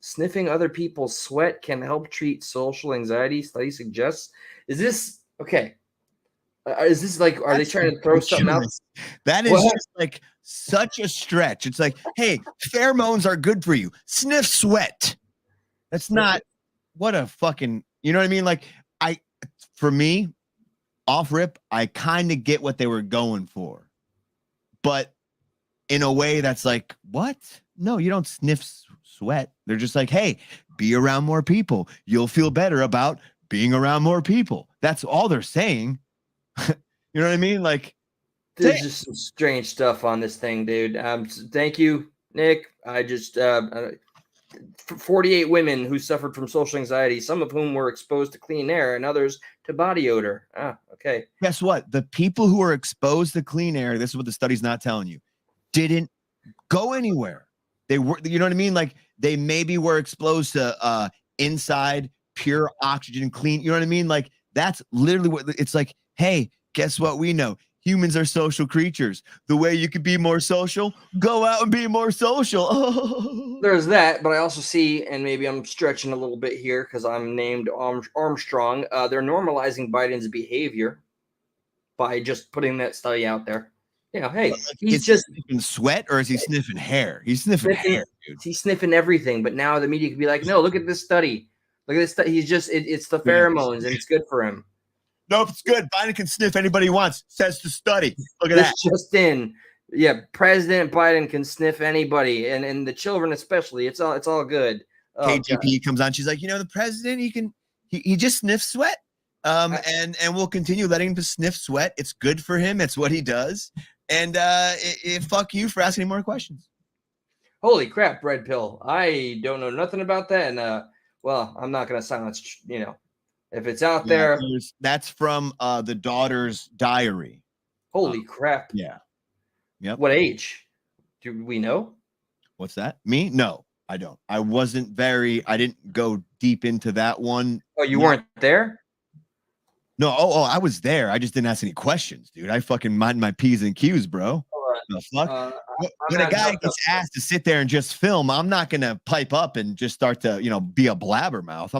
Sniffing other people's sweat can help treat social anxiety. Study suggests. Is this okay? Is this like, are they trying to throw something out?
That is just like such a stretch. It's like, hey, pheromones are good for you. Sniff sweat. That's not what a fucking, you know what I mean? Like, for me, off rip, I kind of get what they were going for, but in a way that's like, what? No, you don't sniff sweat. They're just like, hey, be around more people. You'll feel better about being around more people. That's all they're saying. You know what I mean? Like,
there's just some strange stuff on this thing, dude. Thank you, Nick. I just 48 women who suffered from social anxiety, some of whom were exposed to clean air and others to body odor. Okay.
Guess what? The people who are exposed to clean air, this is what the study's not telling you, didn't go anywhere. They were, you know what I mean? Like, they maybe were exposed to inside pure oxygen, clean. You know what I mean? Like, that's literally what it's like. Hey, guess what? We know humans are social creatures. The way you could be more social, go out and be more social.
There's that, but I also see, and maybe I'm stretching a little bit here because I'm named Armstrong. They're normalizing Biden's behavior by just putting that study out there. Yeah, hey, he's just
sniffing sweat, or is he sniffing hair? He's sniffing hair, dude.
He's sniffing everything, but now the media could be like, no, look at this study. Look at this study. He's just, it's the pheromones, and it's good for him.
Nope, it's good. Biden can sniff anybody he wants, says the study. Look at that.
Just in. Yeah, President Biden can sniff anybody, and the children especially. It's all good.
KGP comes on. She's like, the president, he just sniffs sweat. And we'll continue letting him sniff sweat. It's good for him. It's what he does. And fuck you for asking any more questions.
Holy crap, Red Pill. I don't know nothing about that. And well, I'm not gonna silence, if it's out there.
That's from the daughter's diary.
Holy crap.
Yeah. Yep.
What age? Do we know?
What's that? Me? No, I don't. I didn't go deep into that one.
Oh, you weren't there?
No. Oh, I was there. I just didn't ask any questions, dude. I fucking mind my P's and Q's, bro. The fuck? When a guy gets asked to sit there and just film, I'm not gonna pipe up and just start to, be a blabbermouth.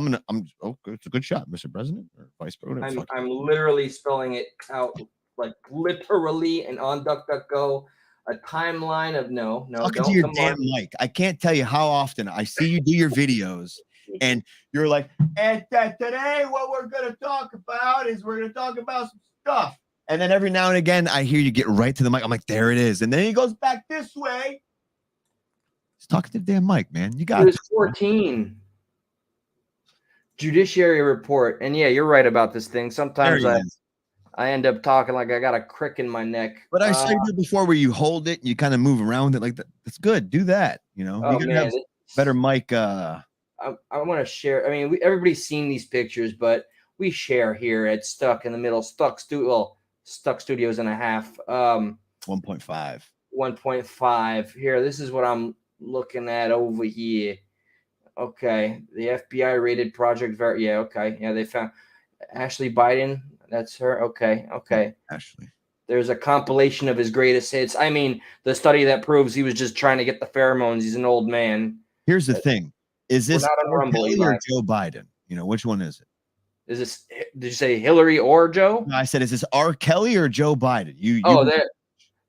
It's a good shot, Mr. President or Vice President.
I'm literally spelling it out, like literally, and on DuckDuckGo, a timeline of no.
Talking to your damn mic. I can't tell you how often I see you do your videos, and you're like, and today what we're gonna talk about is we're gonna talk about some stuff. And then every now and again, I hear you get right to the mic. I'm like, there it is. And then he goes back this way. He's talking to the damn mic, man. You got it.
14. Judiciary report. And yeah, you're right about this thing. Sometimes I end up talking like I got a crick in my neck.
But I saw you do before where you hold it and you kind of move around with it like that. That's good. Do that. You gotta have better mic.
I want to share. I mean, everybody's seen these pictures, but we share here at Stuck in the Middle, Stuck Studios and a half.
1.5.
1.5. Here, this is what I'm looking at over here. Okay, the FBI rated Project Yeah, okay. Yeah, they found Ashley Biden. That's her. Okay.
Ashley.
There's a compilation of his greatest hits. I mean, the study that proves he was just trying to get the pheromones. He's an old man.
Here's the thing. Is this Hillary or Joe Biden? Which one is it?
Is this? Did you say Hillary or Joe?
No, I said, is this R. Kelly or Joe Biden?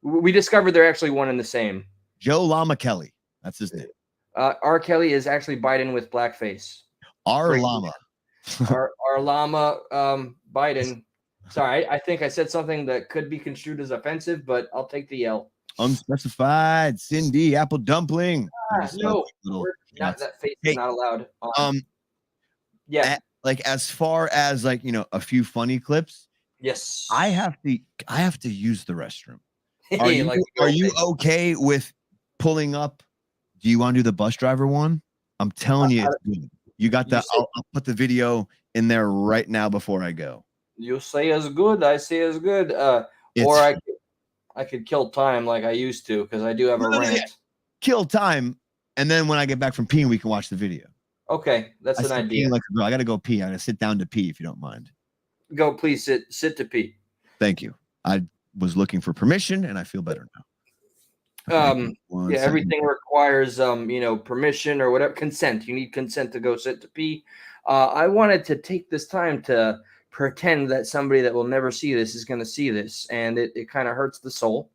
We discovered they're actually one and the same.
Joe Lama Kelly. That's his name.
R. Kelly is actually Biden with blackface.
R. Lama.
our llama Biden. Sorry, I think I said something that could be construed as offensive, but I'll take the L.
Unspecified Cindy apple dumpling.
No,
Little
not that face
hey,
is not allowed. Yeah.
Like as far as like a few funny clips.
Yes.
I have to use the restroom. Are you okay with pulling up? Do you want to do the bus driver one? I'm telling you, it's good. You got that. I'll put the video in there right now before I go.
You say as good, I say as good. Or I could kill time like I used to because I do have a rant.
Yeah. Kill time, and then when I get back from peeing, we can watch the video.
Okay, that's an idea.
Like a girl. I gotta go pee. I gotta sit down to pee if you don't mind.
Go, please sit to pee.
Thank you. I was looking for permission, and I feel better
now. Everything requires permission or whatever, consent. You need consent to go sit to pee. I wanted to take this time to pretend that somebody that will never see this is going to see this, and it kind of hurts the soul.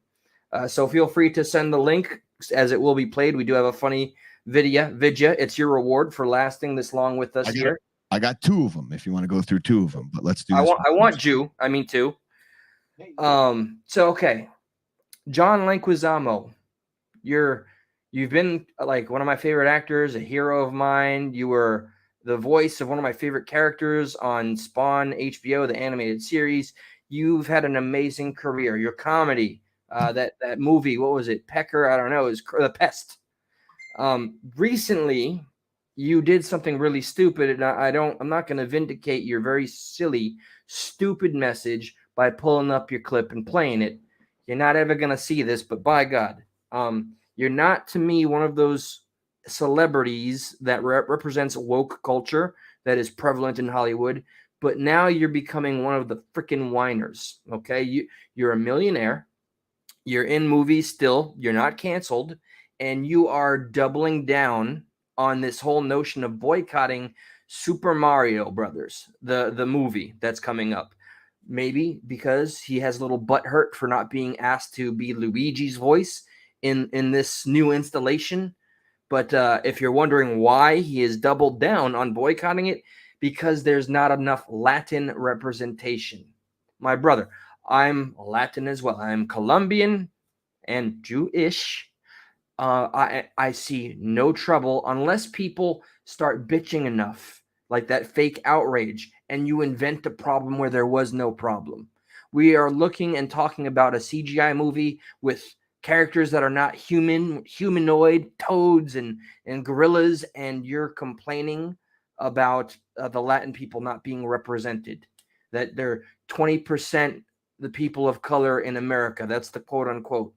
So feel free to send the link as it will be played. We do have a funny vidya. It's your reward for lasting this long with us here.
I got 2 of them if you want to go through 2 of them, but let's do
this. I want you. I mean 2. So okay. John Leguizamo, you've been like one of my favorite actors, a hero of mine. You were the voice of one of my favorite characters on Spawn HBO, the animated series. You've had an amazing career. Your comedy, that movie, what was it? Pecker, I don't know, is The Pest. Recently, you did something really stupid, and I'm not going to vindicate your very silly, stupid message by pulling up your clip and playing it. You're not ever going to see this, but by God, you're not, to me, one of those celebrities that represents woke culture that is prevalent in Hollywood, but now you're becoming one of the freaking whiners, okay? You're a millionaire. You're in movies still. You're not canceled. And you are doubling down on this whole notion of boycotting Super Mario Brothers, the movie that's coming up. Maybe because he has a little butt hurt for not being asked to be Luigi's voice in this new installation. But if you're wondering why he has doubled down on boycotting it, because there's not enough Latin representation. My brother, I'm Latin as well. I'm Colombian and Jewish. I see no trouble unless people start bitching enough, like that fake outrage, and you invent a problem where there was no problem. We are looking and talking about a CGI movie with characters that are not humanoid, toads and gorillas, and you're complaining about the Latin people not being represented, that they're 20% the people of color in America. That's the quote unquote.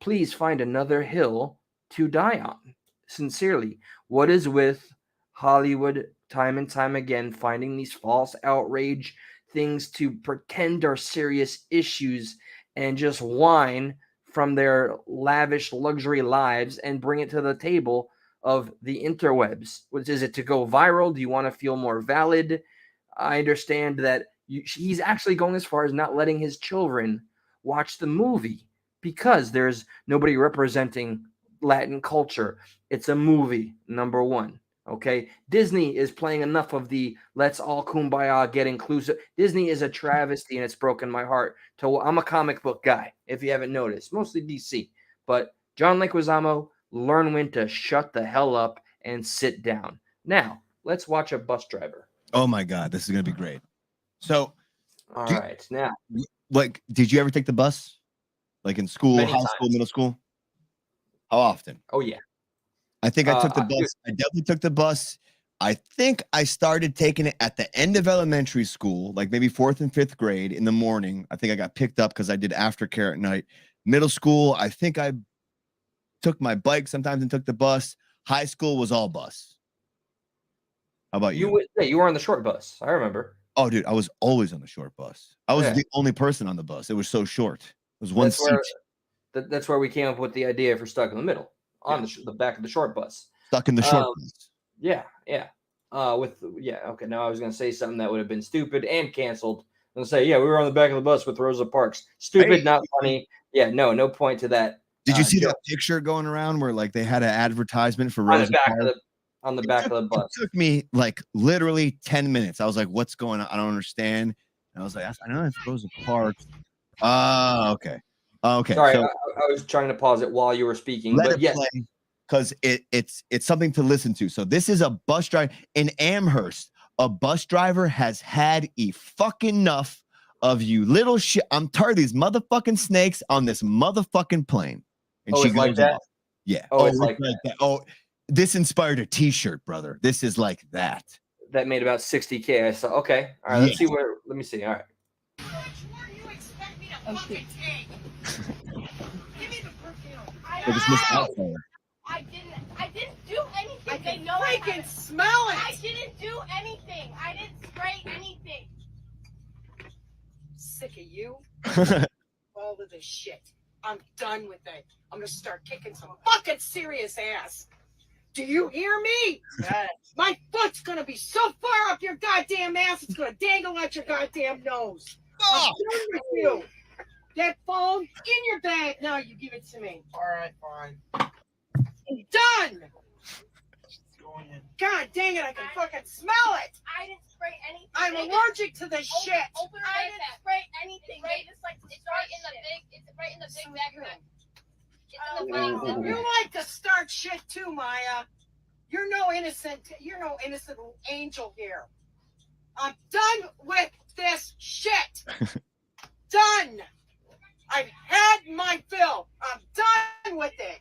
Please find another hill to die on. Sincerely, what is with Hollywood time and time again finding these false outrage things to pretend are serious issues and just whine from their lavish luxury lives and bring it to the table of the interwebs? Which is it to go viral? Do you want to feel more valid? I understand that he's actually going as far as not letting his children watch the movie because there's nobody representing Latin culture. It's a movie, number one. Okay, Disney is playing enough of the let's all kumbaya, get inclusive. Disney is a travesty, and it's broken my heart. I'm a comic book guy, if you haven't noticed, mostly DC. But John Leguizamo, learn when to shut the hell up and sit down. Now, let's watch a bus driver.
Oh my God, this is gonna be great. So,
all right, now,
like, did you ever take the bus, like in school, high school, middle school? How often?
Oh yeah.
I think I took the bus. I definitely took the bus. I think I started taking it at the end of elementary school, like maybe 4th and 5th grade in the morning. I think I got picked up because I did aftercare at night. Middle school, I think I took my bike sometimes and took the bus. High school was all bus. How about you?
You were on the short bus. I remember.
Oh, dude, I was always on the short bus. I was the only person on the bus. It was so short. It was one seat.
That's where we came up with the idea for Stuck in the Middle. On the back of the short bus.
Stuck in the short bus.
Yeah. Okay, now I was going to say something that would have been stupid and canceled. And say, we were on the back of the bus with Rosa Parks. Stupid, not funny. Yeah, no point to that.
Did you see that picture going around where like they had an advertisement for Rosa Parks?
on the back of the bus.
It took me like literally 10 minutes. I was like, what's going on? I don't understand. And I was like, I know I'm supposed to park. Okay. Okay.
Sorry,
So
I was trying to pause it while you were speaking,
let
but
it
yes.
play because it's something to listen to. So this is a bus driver in Amherst. A bus driver has had fucking enough of you little shit. I'm tired of these motherfucking snakes on this motherfucking plane. And
Oh,
she
it's
goes
like that?
off. Yeah.
Oh, it's like
that. Oh, this inspired a t-shirt, brother. This is like that.
That made about 60K. I saw. Okay. All right. Let's see where. Let me see. All right.
How much more do you expect me to fucking take? Give me the perfume.
They just missed out for her.
I didn't do anything.
I
They
can
know I
freaking smell it.
I didn't do anything. I didn't spray anything.
Sick of you. All of this shit. I'm done with it. I'm gonna start kicking some fucking serious ass. Do you hear me? Yes. My foot's gonna be so far up your goddamn ass, it's gonna dangle at your goddamn nose. I'm done with you. That phone in your bag. Now you give it to me. All right, fine. I'm done. God dang it, I can fucking smell it.
I didn't spray anything.
I'm allergic to this shit.
I didn't spray anything. They just like it's right in the big. It's right in the big backpack. It's in the bag.
You like to start shit too, Maya. You're no innocent little angel here. I'm done with this shit. Done. I've had my fill. I'm done with it.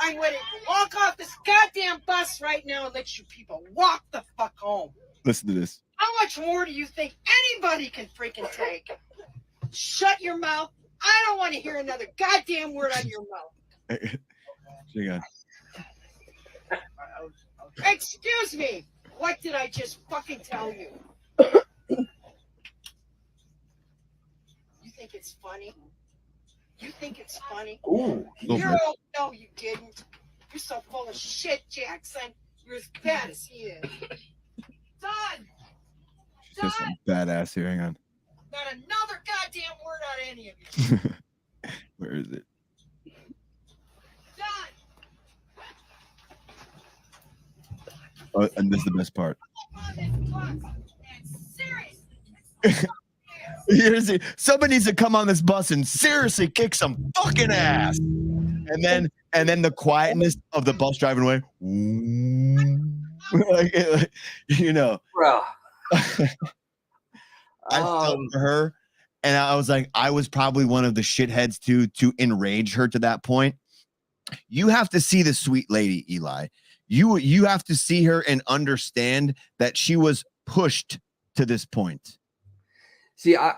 I'm ready to walk off this goddamn bus right now and let you people walk the fuck home.
Listen to this.
How much more do you think anybody can freaking take? Shut your mouth. I don't want to hear another goddamn word out of your mouth.
Hang on.
Excuse me. What did I just fucking tell you? You think it's funny? You think it's funny?
Ooh.
You're all, no, you didn't. You're so full of shit, Jackson. You're as bad as he is. Done.
She's got some badass here. Hang on.
Not another goddamn word out of any of you.
Where is it?
Done.
Oh, and this is the best part. Seriously, somebody needs to come on this bus and seriously kick some fucking ass. And then the quietness of the bus driving away. like, you know.
Bro.
I felt for her, and I was like, I was probably one of the shitheads to enrage her to that point. You have to see the sweet lady, Eli. You have to see her and understand that she was pushed to this point.
See, I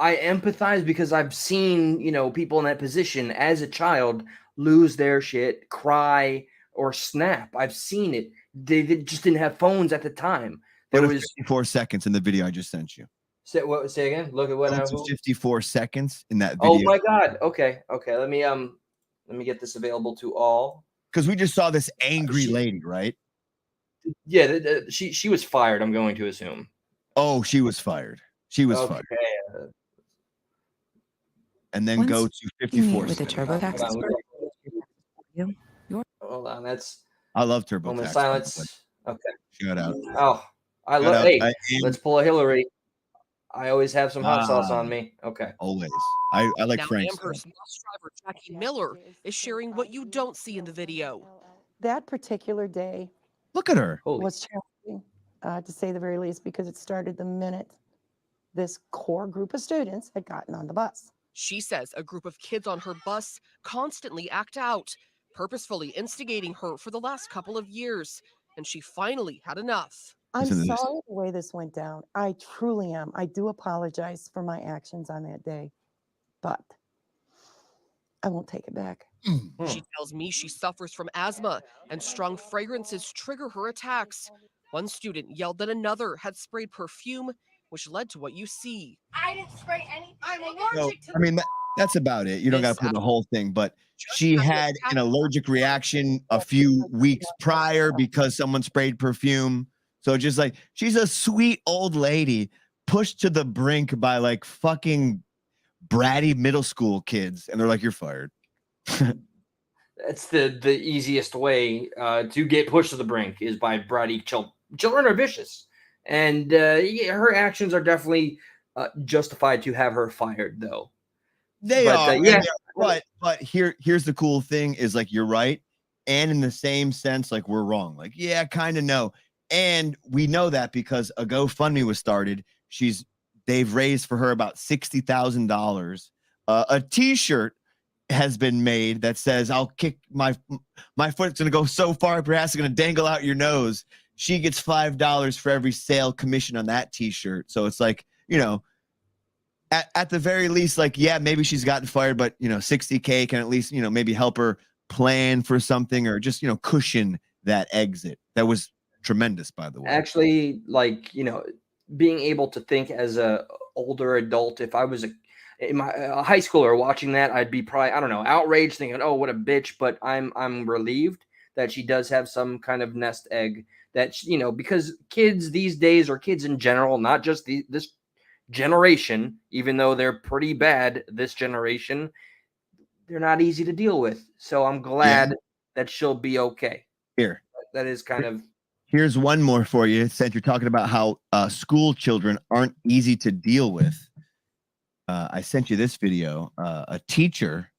empathize because I've seen, people in that position as a child lose their shit, cry, or snap. I've seen it. They just didn't have phones at the time. There was
54 seconds in the video I just sent you.
Say again. Look at what I
54 seconds in that video.
Oh my God. Okay. Let me get this available to all.
Because we just saw this angry lady, right?
Yeah, she was fired. I'm going to assume.
Oh, she was fired. She was fired. And then go to 54
with the TurboTax expert.
Hold on, that's.
I love TurboTax.
Moment silence. Okay.
Shout out.
Oh, I love. Hey, let's pull a Hillary. I always have some hot sauce on me. Okay.
Always. I like Frank's.
Amherst bus driver Jackie Miller is sharing what you don't see in the video.
That particular day
Look at her.
was challenging, to say the very least, because it started the minute this core group of students had gotten on the bus.
She says a group of kids on her bus constantly act out, purposefully instigating her for the last couple of years, and she finally had enough.
I'm sorry the way this went down. I truly am. I do apologize for my actions on that day, but I won't take it back.
She tells me she suffers from asthma and strong fragrances trigger her attacks. One student yelled that another had sprayed perfume, which led to what you see.
I didn't spray anything.
I'm allergic to
I mean, that's about it. You don't got to put the whole thing, but she had an allergic reaction a few weeks prior because someone sprayed perfume. So just like, she's a sweet old lady pushed to the brink by like fucking bratty middle school kids. And they're like, you're fired.
That's the easiest way to get pushed to the brink is by bratty children are vicious, and yeah, her actions are definitely justified to have her fired, though.
They
But
are,
yeah,
but here's the cool thing is like you're right, and in the same sense, like we're wrong. Like, yeah, kind of no. And we know that because a GoFundMe was started. They've raised for her about $60,000. A t-shirt has been made that says, I'll kick my foot's gonna go so far, perhaps it's gonna dangle out your nose. She gets $5 for every sale commission on that t-shirt. So it's like, at the very least, like, yeah, maybe she's gotten fired, but 60K can at least, maybe help her plan for something or just, cushion that exit. That was tremendous, by the way.
actually, like, being able to think as a older adult, if I was in my high schooler watching that, I'd be probably, I don't know, outraged, thinking, oh, what a bitch. But I'm relieved that she does have some kind of nest egg that because kids these days, or kids in general, not just this generation, even though they're pretty bad, this generation, they're not easy to deal with. So I'm glad that she'll be okay.
Here,
that is kind of.
Here's one more for you. Since you're talking about how school children aren't easy to deal with, I sent you this video. A teacher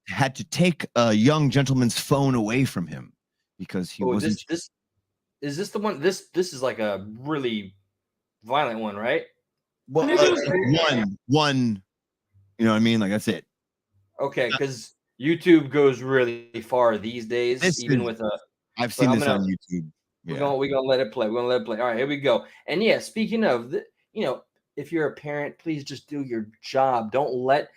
had to take a young gentleman's phone away from him because he wasn't.
Is this the one? This is like a really violent one, right?
Well, one. You know what I mean? Like, that's it.
Okay, because YouTube goes really far these days, with a.
I've seen this on YouTube.
Yeah. We're gonna let it play. We're gonna let it play. All right, here we go. And yeah, speaking of if you're a parent, please just do your job. Don't let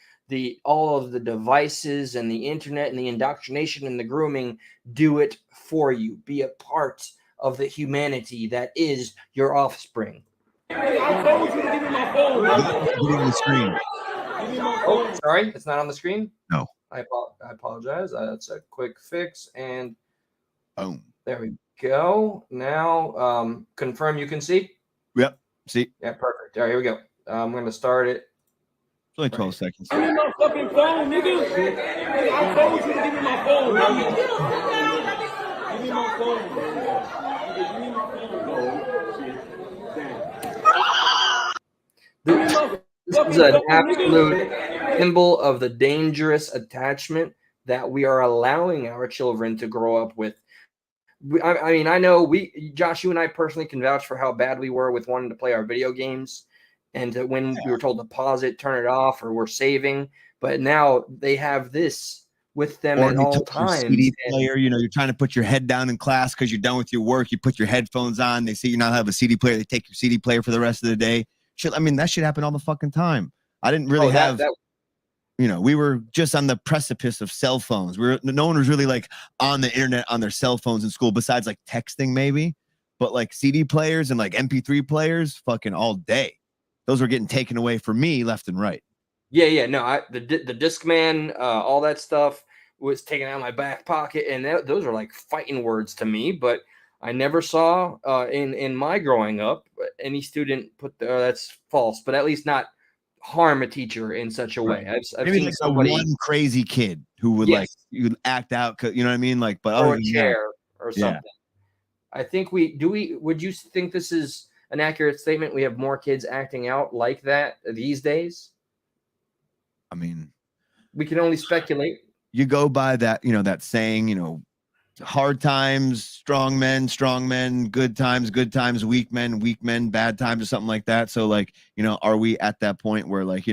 all of the devices and the internet and the indoctrination and the grooming do it for you. Be a part of the humanity that is your offspring.
I told you to give me my phone.
Getting the screen.
Oh, sorry, it's not on the screen.
No,
I apologize. That's a quick fix, and
boom.
There we go. Now, confirm you can see.
Yep. See.
Yeah, perfect. All right, here we go. I'm going to start it.
It's only 12 seconds.
Give me my fucking phone, nigga. I told you to give me my phone. Give me my phone. Give me my phone.
This is an absolute symbol of the dangerous attachment that we are allowing our children to grow up with. I mean, I know Josh, you and I personally can vouch for how bad we were with wanting to play our video games, and when we were told to pause it, turn it off, or we're saving. But now they have this with them at all times.
CD player, you're trying to put your head down in class because you're done with your work. You put your headphones on. They see you not have a CD player. They take your CD player for the rest of the day. Shit, I mean, that shit happened all the fucking time. I didn't really have. We were just on the precipice of cell phones. No one was really like on the internet on their cell phones in school, besides like texting maybe, but like CD players and like MP3 players, fucking all day. Those were getting taken away from me left and right.
Yeah. No, the Discman, all that stuff was taken out of my back pocket, and those are like fighting words to me. But I never saw in my growing up any student that's false, but at least not harm a teacher in such a way. I've seen
like
somebody,
one crazy kid who would like you would act out, you know what I mean? Like, but
or a chair or something. I think would you think this is an accurate statement? We have more kids acting out like that these days.
I mean,
we can only speculate.
You go by that, that saying, hard times, strong men, good times, weak men, bad times, or something like that. So like, are we at that point where like,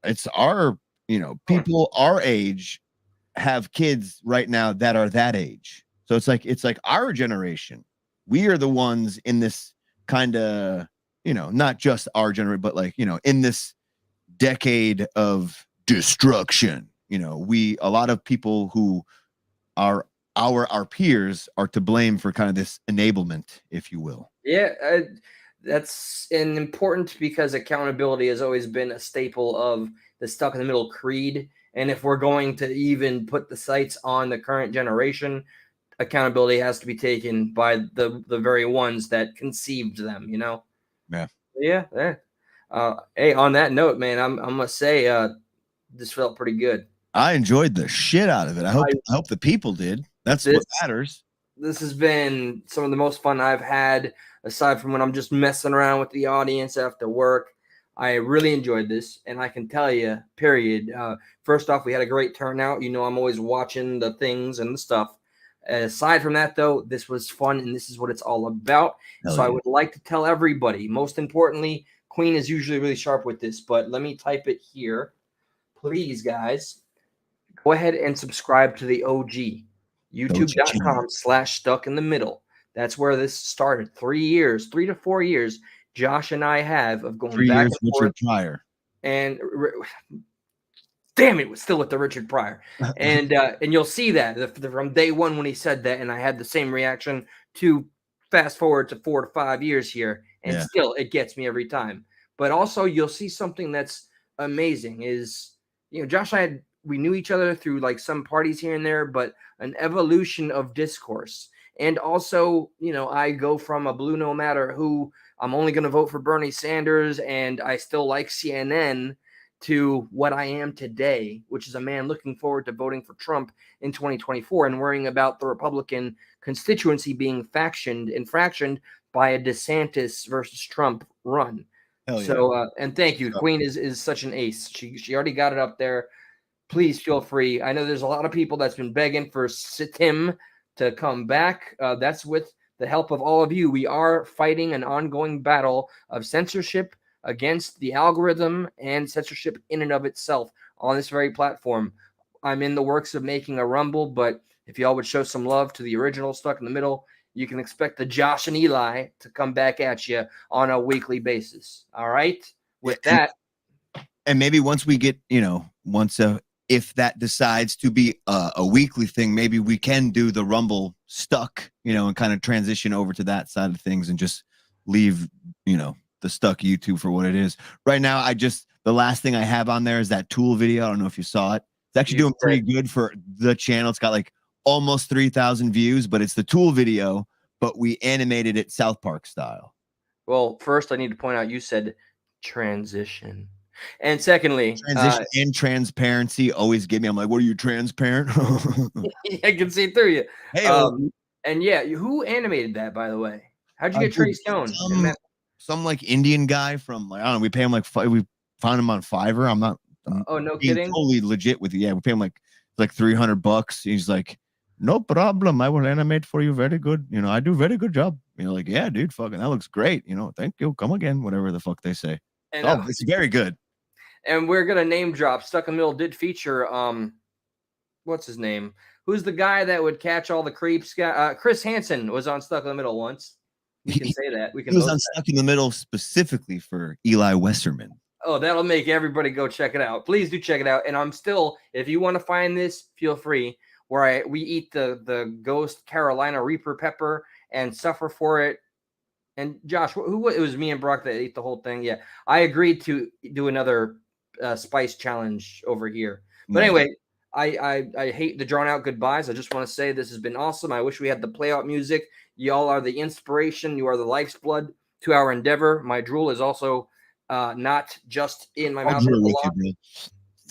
it's our, people our age have kids right now that are that age. So it's like our generation. We are the ones in this kind of, not just our generation, but like, in this decade of destruction, a lot of people who are our peers are to blame for kind of this enablement, if you will.
Yeah, that's important because accountability has always been a staple of the stuck in the middle creed. And if we're going to even put the sights on the current generation, accountability has to be taken by the very ones that conceived them, Yeah. Hey, on that note, man, I'm gonna say this felt pretty good.
I enjoyed the shit out of it. I hope the people did. That's what matters.
This has been some of the most fun I've had, aside from when I'm just messing around with the audience after work. I really enjoyed this, and I can tell you, period. First off, we had a great turnout. You know, I'm always watching the things and the stuff. Aside from that, though, this was fun, and this is what it's all about.
Hell
So I
yeah.
would like to tell everybody, most importantly, Queen is usually really sharp with this, but let me type it here. Please, guys, go ahead and subscribe to the OG. YouTube.com/stuck in the middle. That's where this started. 3 to 4 years, Josh and I have of going
3
back
years,
and forth.
Richard Pryor.
And damn it, was still with the Richard Pryor. And you'll see that from day one when he said that, and I had the same reaction to fast forward to 4 to 5 years here, and still it gets me every time. But also you'll see something that's amazing is, you know, Josh and I we knew each other through like some parties here and there, but an evolution of discourse. And also, you know, I go from a blue no matter who, I'm only going to vote for Bernie Sanders and I still like CNN, to what I am today, which is a man looking forward to voting for Trump in 2024 and worrying about the Republican constituency being fractioned by a DeSantis versus Trump run.
Hell yeah.
So, and thank you. Queen is such an ace. She already got it up there. Please feel free. I know there's a lot of people that's been begging for Sitm to come back. That's with the help of all of you. We are fighting an ongoing battle of censorship against the algorithm and censorship in and of itself on this very platform. I'm in the works of making a Rumble, but if y'all would show some love to the original Stuck in the Middle, you can expect the Josh and Eli to come back at you on a weekly basis. All right? With that.
And maybe once we get, you know, if that decides to be a weekly thing, maybe we can do the Rumble Stuck, you know, and kind of transition over to that side of things and just leave, you know, the Stuck YouTube for what it is. Right now, the last thing I have on there is that Tool video. I don't know if you saw it. It's actually doing pretty good for the channel. It's got like almost 3,000 views, but it's the Tool video, but we animated it South Park style.
Well, first I need to point out you said transition. And secondly,
transition and transparency always get me. I'm like, what are you, transparent?
I can see through you.
Hey,
and yeah, who animated that, by the way? How'd you get Trey Stone?
Some like Indian guy from, like, I don't know. We pay him like we found him on Fiverr. I'm not.
Oh, no kidding.
Totally legit with you. Yeah, we pay him like $300. He's like, no problem. I will animate for you. Very good. You know, I do very good job. You know, like, yeah, dude, fucking that looks great. You know, thank you. Come again. Whatever the fuck they say.
And,
it's very good.
And we're gonna name drop. Stuck in the Middle did feature what's his name? Who's the guy that would catch all the creeps? Chris Hansen was on Stuck in the Middle once. We can say that. We can.
He was on Stuck in the Middle specifically for Eli Westerman.
Oh, that'll make everybody go check it out. Please do check it out. And I'm still, if you want to find this, feel free. Where we eat the Ghost Carolina Reaper pepper and suffer for it. And Josh, who it was me and Brock that ate the whole thing. Yeah, I agreed to do another spice challenge over here. But anyway, I hate the drawn out goodbyes. I just want to say this has been awesome. I wish we had the play out music. Y'all are the inspiration. You are the life's blood to our endeavor. My drool is also not just in my mouth.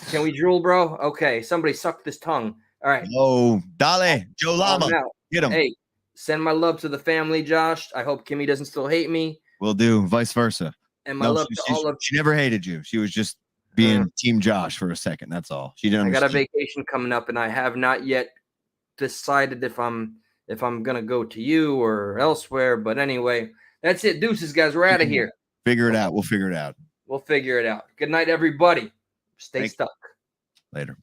Can we drool, bro? Okay, somebody suck this tongue. All right.
Oh, dale, Joe Lama. Get him.
Hey, send my love to the family, Josh. I hope Kimmy doesn't still hate me.
Will do. Vice versa.
And my love to all of.
She never hated you. She was just being Team Josh for a second. That's all. She didn't.
I got a vacation coming up, and I have not yet decided if I'm gonna go to you or elsewhere. But anyway, that's it. Deuces, guys. We're out of here.
Figure it out. We'll figure it out.
We'll figure it out. Good night, everybody. Stay stuck.
Later.